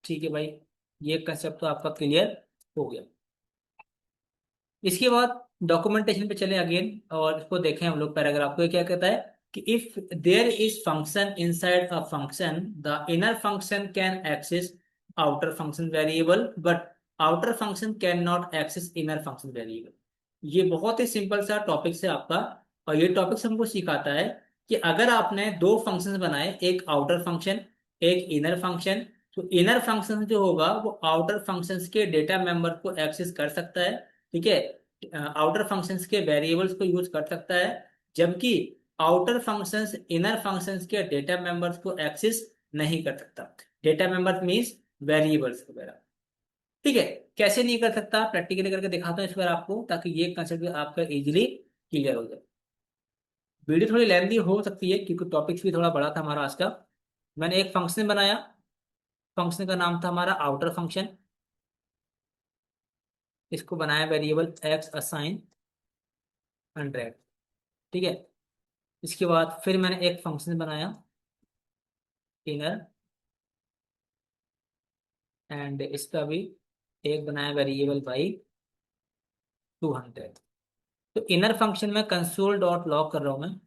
ठीक है भाई, ये कंसेप्ट तो आपका क्लियर हो गया। इसके बाद डॉक्यूमेंटेशन पे चले अगेन, और इसको देखें हम लोग पैराग्राफ को, ये क्या कहता है कि if there is function inside a function the inner function can access outer function variable but outer function can not access inner function variable. ये बहुत ही सिंपल सा टॉपिक है आपका, और ये टॉपिक हमको सिखाता है कि अगर आपने दो फंक्शंस बनाए, एक आउटर फंक्शन एक इनर फंक्शन, तो इनर फंक्शन जो होगा वो आउटर फंक्शंस के डेटा मेंबर को एक्सेस कर सकता है। ठीक है, आउटर फंक्शंस के वेरिएबल्स को यूज कर सकता है, जबकि आउटर फंक्शंस इनर फंक्शंस के डेटा मेंबर्स को एक्सेस नहीं कर सकता। डेटा मेंबर्स मीन्स वेरिएबल्स वगैरह। ठीक है, कैसे नहीं कर सकता, प्रैक्टिकली करके दिखाता हूँ इस बार आपको, ताकि ये कंसेप्ट आपका इजीली क्लियर हो जाए। वीडियो थोड़ी लेंथी हो सकती है क्योंकि टॉपिक्स भी थोड़ा बड़ा था हमारा आज का। मैंने एक फंक्शन बनाया, फंक्शन का नाम था हमारा आउटर फंक्शन, इसको बनाया वेरिएबल एक्स असाइन 100। ठीक है, इसके बाद फिर मैंने एक फंक्शन बनाया इनर, एंड इसका भी एक बनाया वेरिएबल बाई 200। तो इनर फंक्शन में कंसोल डॉट लॉग कर रहा हूं मैं,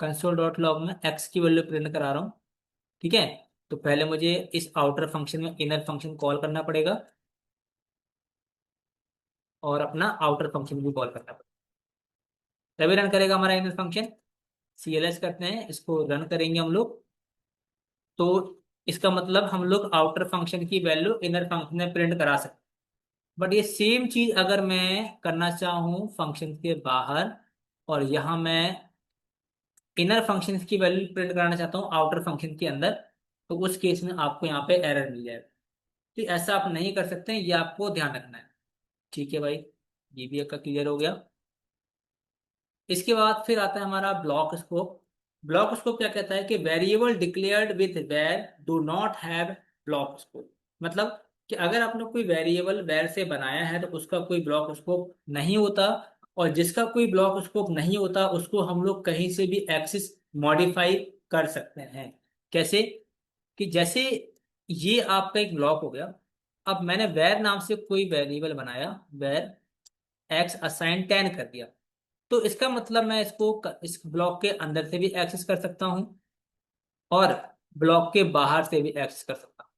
कंसोल डॉट लॉग में एक्स की वैल्यू प्रिंट करा रहा हूँ। ठीक है, तो पहले मुझे इस आउटर फंक्शन में इनर फंक्शन कॉल करना पड़ेगा, और अपना आउटर फंक्शन भी कॉल करना पड़ेगा, तभी रन करेगा हमारा इनर फंक्शन। CLS करते हैं, इसको रन करेंगे हम लोग, तो इसका मतलब हम लोग आउटर फंक्शन की वैल्यू इनर फंक्शन में प्रिंट करा सकते हैं। बट ये सेम चीज अगर मैं करना चाहूँ फंक्शन के बाहर, और यहाँ मैं इनर फंक्शन की वैल्यू प्रिंट कराना चाहता हूँ आउटर फंक्शन के अंदर, तो उस केस में आपको यहाँ पे एरर मिल जाएगा। तो ऐसा आप नहीं कर सकते हैं, ये आपको ध्यान रखना है। ठीक है भाई, ये भी आपका क्लियर हो गया। इसके बाद फिर आता है हमारा ब्लॉक स्कोप। ब्लॉक स्कोप क्या कहता है कि variable declared with var do not have block scope. मतलब कि अगर आपने कोई वेरिएबल वेर से बनाया है तो उसका कोई ब्लॉक स्कोप नहीं होता, और जिसका कोई ब्लॉक स्कोप नहीं होता उसको हम लोग कहीं से भी एक्सेस मॉडिफाई कर सकते हैं। कैसे? कि जैसे ये आपका एक ब्लॉक हो गया, अब मैंने वेर नाम से कोई वेरिएबल बनाया, वेर एक्स असाइन 10 कर दिया, तो इसका मतलब मैं इसको इस ब्लॉक के अंदर से भी एक्सेस कर सकता हूं, और ब्लॉक के बाहर से भी एक्सेस कर सकता हूं,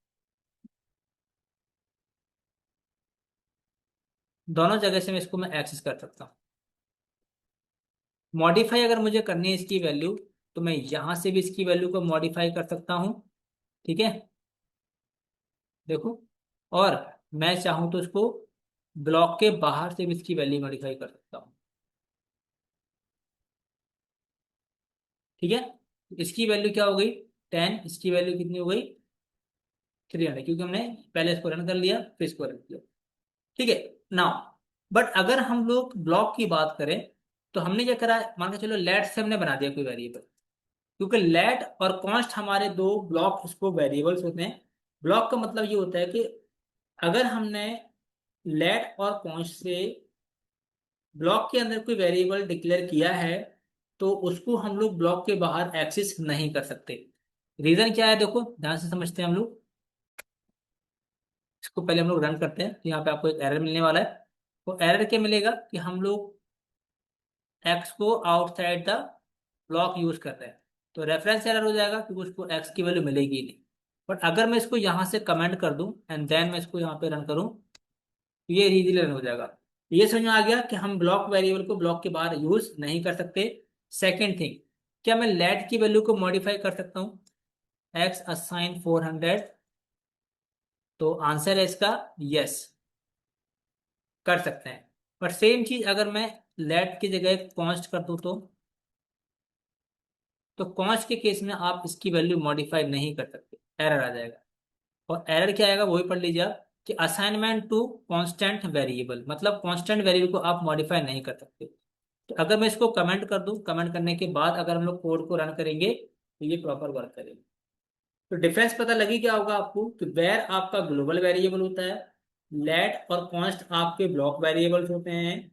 दोनों जगह से मैं इसको मैं एक्सेस कर सकता हूँ। मॉडिफाई अगर मुझे करनी है इसकी वैल्यू, तो मैं यहां से भी इसकी वैल्यू को मॉडिफाई कर सकता हूँ। ठीक है, देखो, और मैं चाहूँ तो इसको ब्लॉक के बाहर से भी इसकी वैल्यू मॉडिफाई कर सकता हूँ। ठीक है, इसकी वैल्यू क्या हो गई 10, इसकी वैल्यू कितनी हो गई 300, क्योंकि हमने पहले इसको रन कर लिया फिर इसको रन किया। ठीक है नाउ, बट अगर हम लोग ब्लॉक की बात करें तो हमने क्या करा, मान के चलो लेट से हमने बना दिया कोई वेरिएबल, क्योंकि लेट और कॉन्स्ट हमारे दो ब्लॉक उसको वेरिएबल्स होते हैं। ब्लॉक का मतलब ये होता है कि अगर हमने लेट और कॉन्स्ट से ब्लॉक के अंदर कोई वेरिएबल डिक्लेयर किया है तो उसको हम लोग ब्लॉक के बाहर एक्सेस नहीं कर सकते। रीजन क्या है देखो ध्यान से समझते हैं हम लोग। इसको पहले हम लोग रन करते हैं तो यहाँ पे आपको एक एरर मिलने वाला है। तो एरर क्या मिलेगा कि हम लोग एक्स को आउटसाइड द ब्लॉक यूज कर रहे हैं, तो रेफरेंस एरर हो जाएगा क्योंकि उसको एक्स की वैल्यू मिलेगी ही नहीं। बट अगर मैं इसको यहाँ से कमेंट कर दूं एंड देन मैं इसको यहाँ पे रन करूं तो ये इजीली रन हो जाएगा। ये समझ में आ गया कि हम ब्लॉक वेरिएबल को ब्लॉक के बाहर यूज नहीं कर सकते। सेकेंड थिंग, क्या मैं लेट की वैल्यू को मॉडिफाई कर सकता हूँ, एक्स असाइन 400, तो आंसर है इसका यस, कर सकते हैं। पर सेम चीज अगर मैं लेट की जगह कॉन्स्ट कर दूं तो कॉन्स्ट के केस में आप इसकी वैल्यू मॉडिफाई नहीं कर सकते, एरर आ जाएगा। और एरर क्या आएगा वही पढ़ लीजिए आप कि असाइनमेंट टू कांस्टेंट वेरिएबल, मतलब कांस्टेंट वेरिएबल को आप मॉडिफाई नहीं कर सकते। तो अगर मैं इसको कमेंट कर दूं, कमेंट करने के बाद अगर हम लोग कोड को रन करेंगे तो ये प्रॉपर वर्क करेगा। तो डिफरेंस पता लगी क्या होगा आपको कि वेर आपका ग्लोबल वेरिएबल होता है, लेट और कॉन्स्ट आपके ब्लॉक वेरिएबल्स होते हैं।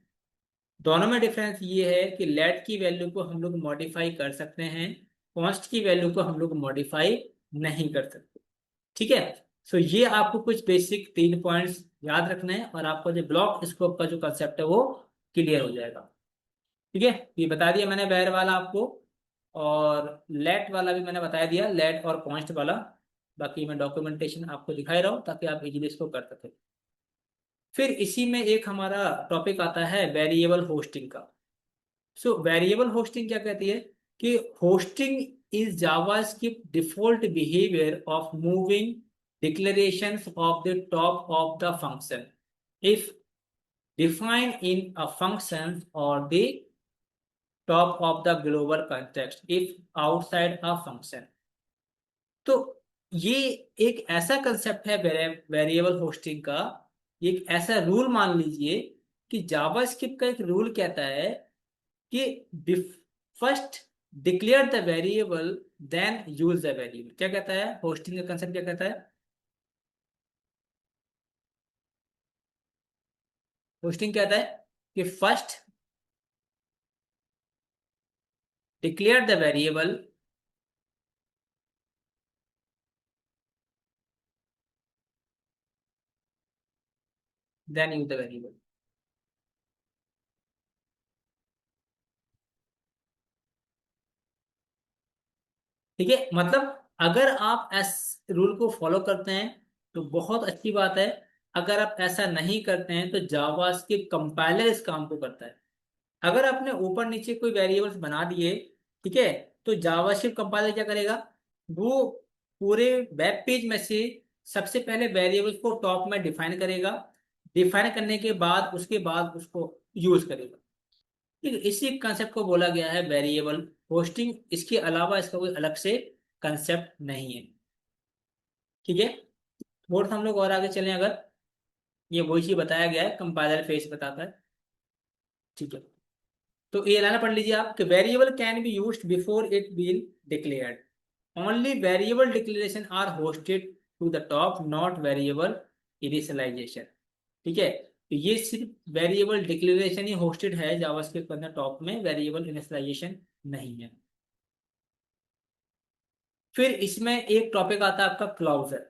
दोनों में डिफरेंस ये है कि लेट की वैल्यू को हम लोग मॉडिफाई कर सकते हैं, कॉन्स्ट की वैल्यू को हम लोग मॉडिफाई नहीं कर सकते। ठीक है, सो ये आपको कुछ बेसिक 3 पॉइंट्स याद रखने हैं और आपको जो ब्लॉक स्कोप का जो कंसेप्ट है वो क्लियर हो जाएगा। ठीक है, ये बता दिया मैंने वेर वाला आपको, और लेट वाला भी मैंने बता दिया, लेट और कॉन्स्ट वाला। बाकी मैं डॉक्यूमेंटेशन आपको दिखाई रहा हूँ ताकि आप इजीली इसको कर सकें। फिर इसी में एक हमारा टॉपिक आता है वेरिएबल होस्टिंग का। सो वेरिएबल होस्टिंग क्या कहती है कि hosting is JavaScript default behaviour of moving declarations of the top of the function if defined in a function or the top of the global context if outside a function। तो ये एक ऐसा concept है variable hosting का, ये एक ऐसा rule मान लीजिए कि जावास्क्रिप्ट का एक रूल कहता है कि first declare the variable then use the variable. क्या कहता है होस्टिंग का कंसेप्ट, क्या कहता है होस्टिंग, कहता है कि first declare the variable then use the variable. ठीक है, मतलब अगर आप इस रूल को फॉलो करते हैं तो बहुत अच्छी बात है, अगर आप ऐसा नहीं करते हैं तो जावास्क्रिप्ट कंपाइलर इस काम को करता है। अगर आपने ऊपर नीचे कोई वेरिएबल्स बना दिए, ठीक है, तो जावास्क्रिप्ट कंपाइलर क्या करेगा, वो पूरे वेब पेज में से सबसे पहले वेरिएबल्स को टॉप में डिफाइन करेगा, डिफाइन करने के बाद उसके बाद उसको यूज करेगा। ठीक है, इसी कंसेप्ट को बोला गया है वेरिएबल होस्टिंग, इसके अलावा इसका कोई अलग से कंसेप्ट नहीं है। ठीक है, फोर्थ हम लोग और आगे चलें अगर, ये वही चीज बताया गया है कंपाइलर फेस बताता है। ठीक है, तो ये लाना पढ़ लीजिए आप कि variable can be used before it been declared, only variable declaration are hoisted to the top, not variable initialization. ठीक है, तो ये सिर्फ वेरिएबल डिक्लेरेशन ही होस्टेड है जावास्क्रिप्ट के अंदर टॉप में, वेरिएबल इनिशियलाइजेशन नहीं है। फिर इसमें एक टॉपिक आता है आपका क्लोजर।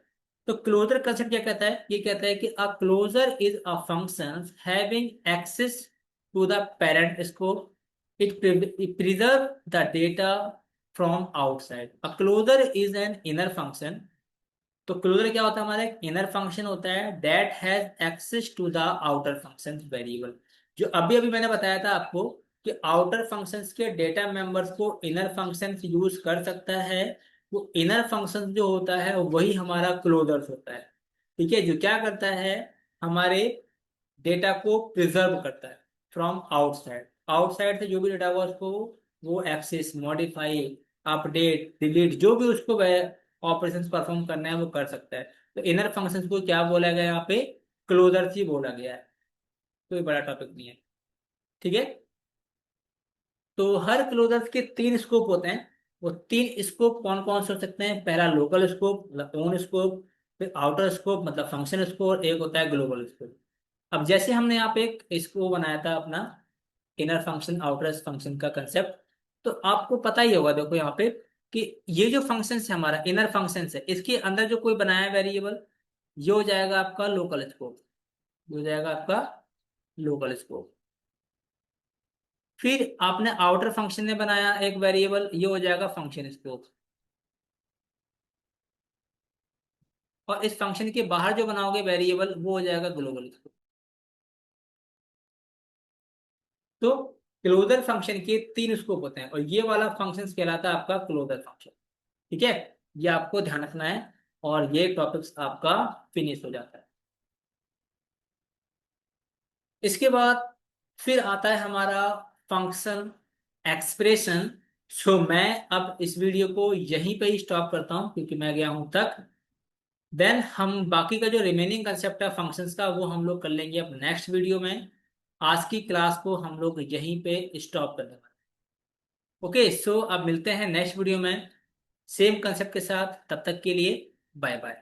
तो क्लोजर कंसेप्ट क्या कहता है, ये कहता है कि a closure is a function having access to the parent scope, it preserve the data from outside. A closure is an inner function. तो क्लोजर क्या होता है, हमारा एक इनर फंक्शन होता है that has access to the outer function variable. जो अभी अभी मैंने बताया था आपको कि आउटर फंक्शंस के डेटा मेंबर्स को इनर फंक्शंस यूज कर सकता है, वो इनर फंक्शन जो होता है वही हमारा क्लोजर होता है। ठीक है, जो क्या करता है, हमारे डेटा को प्रिजर्व करता है फ्रॉम आउटसाइड, आउटसाइड से जो भी डेटा हुआ उसको वो एक्सेस मॉडिफाई अपडेट, डिलीट, जो भी उसको ऑपरेशंस परफॉर्म करना है वो कर सकता है। तो इनर फंक्शंस को क्या बोला गया यहाँ पे, क्लोजर्स ही बोला गया है। कोई बड़ा टॉपिक नहीं है, ठीक है। तो हर क्लोजर्स के तीन स्कोप होते हैं। वो तीन स्कोप कौन कौन से हो सकते हैं, पहला लोकल स्कोप मतलब ओन स्कोप, फिर आउटर स्कोप मतलब फंक्शन स्कोप, और एक होता है ग्लोबल स्कोप। अब जैसे हमने यहाँ पे एक इसको बनाया था अपना इनर फंक्शन आउटर फंक्शन का कंसेप्ट, तो आपको पता ही होगा देखो यहाँ पे कि ये जो फंक्शन है हमारा इनर फंक्शन है, इसके अंदर जो कोई बनाया है वेरिएबल, ये हो जाएगा आपका लोकल स्कोप, ये हो जाएगा आपका लोकल स्कोप। फिर आपने आउटर फंक्शन में बनाया एक वेरिएबल, ये हो जाएगा फंक्शन स्कोप। और इस फंक्शन के बाहर जो बनाओगे वेरिएबल, वो हो जाएगा ग्लोबल स्कोप। तो क्लोजर फंक्शन के तीन स्कोप होते हैं, और ये वाला फंक्शन कहलाता है आपका क्लोजर फंक्शन, ठीक है। ये आपको ध्यान रखना है, और ये टॉपिक्स आपका फिनिश हो जाता है। इसके बाद फिर आता है हमारा फंक्शन एक्सप्रेशन। सो मैं अब इस वीडियो को यहीं पे ही स्टॉप करता हूं, क्योंकि मैं गया हूं तक। देन हम बाकी का जो रिमेनिंग कंसेप्ट है फंक्शंस का, वो हम लोग कर लेंगे अब नेक्स्ट वीडियो में। आज की क्लास को हम लोग यहीं पे स्टॉप करने वाले। ओके, सो अब मिलते हैं नेक्स्ट वीडियो में सेम कंसेप्ट के साथ। तब तक के लिए बाय बाय।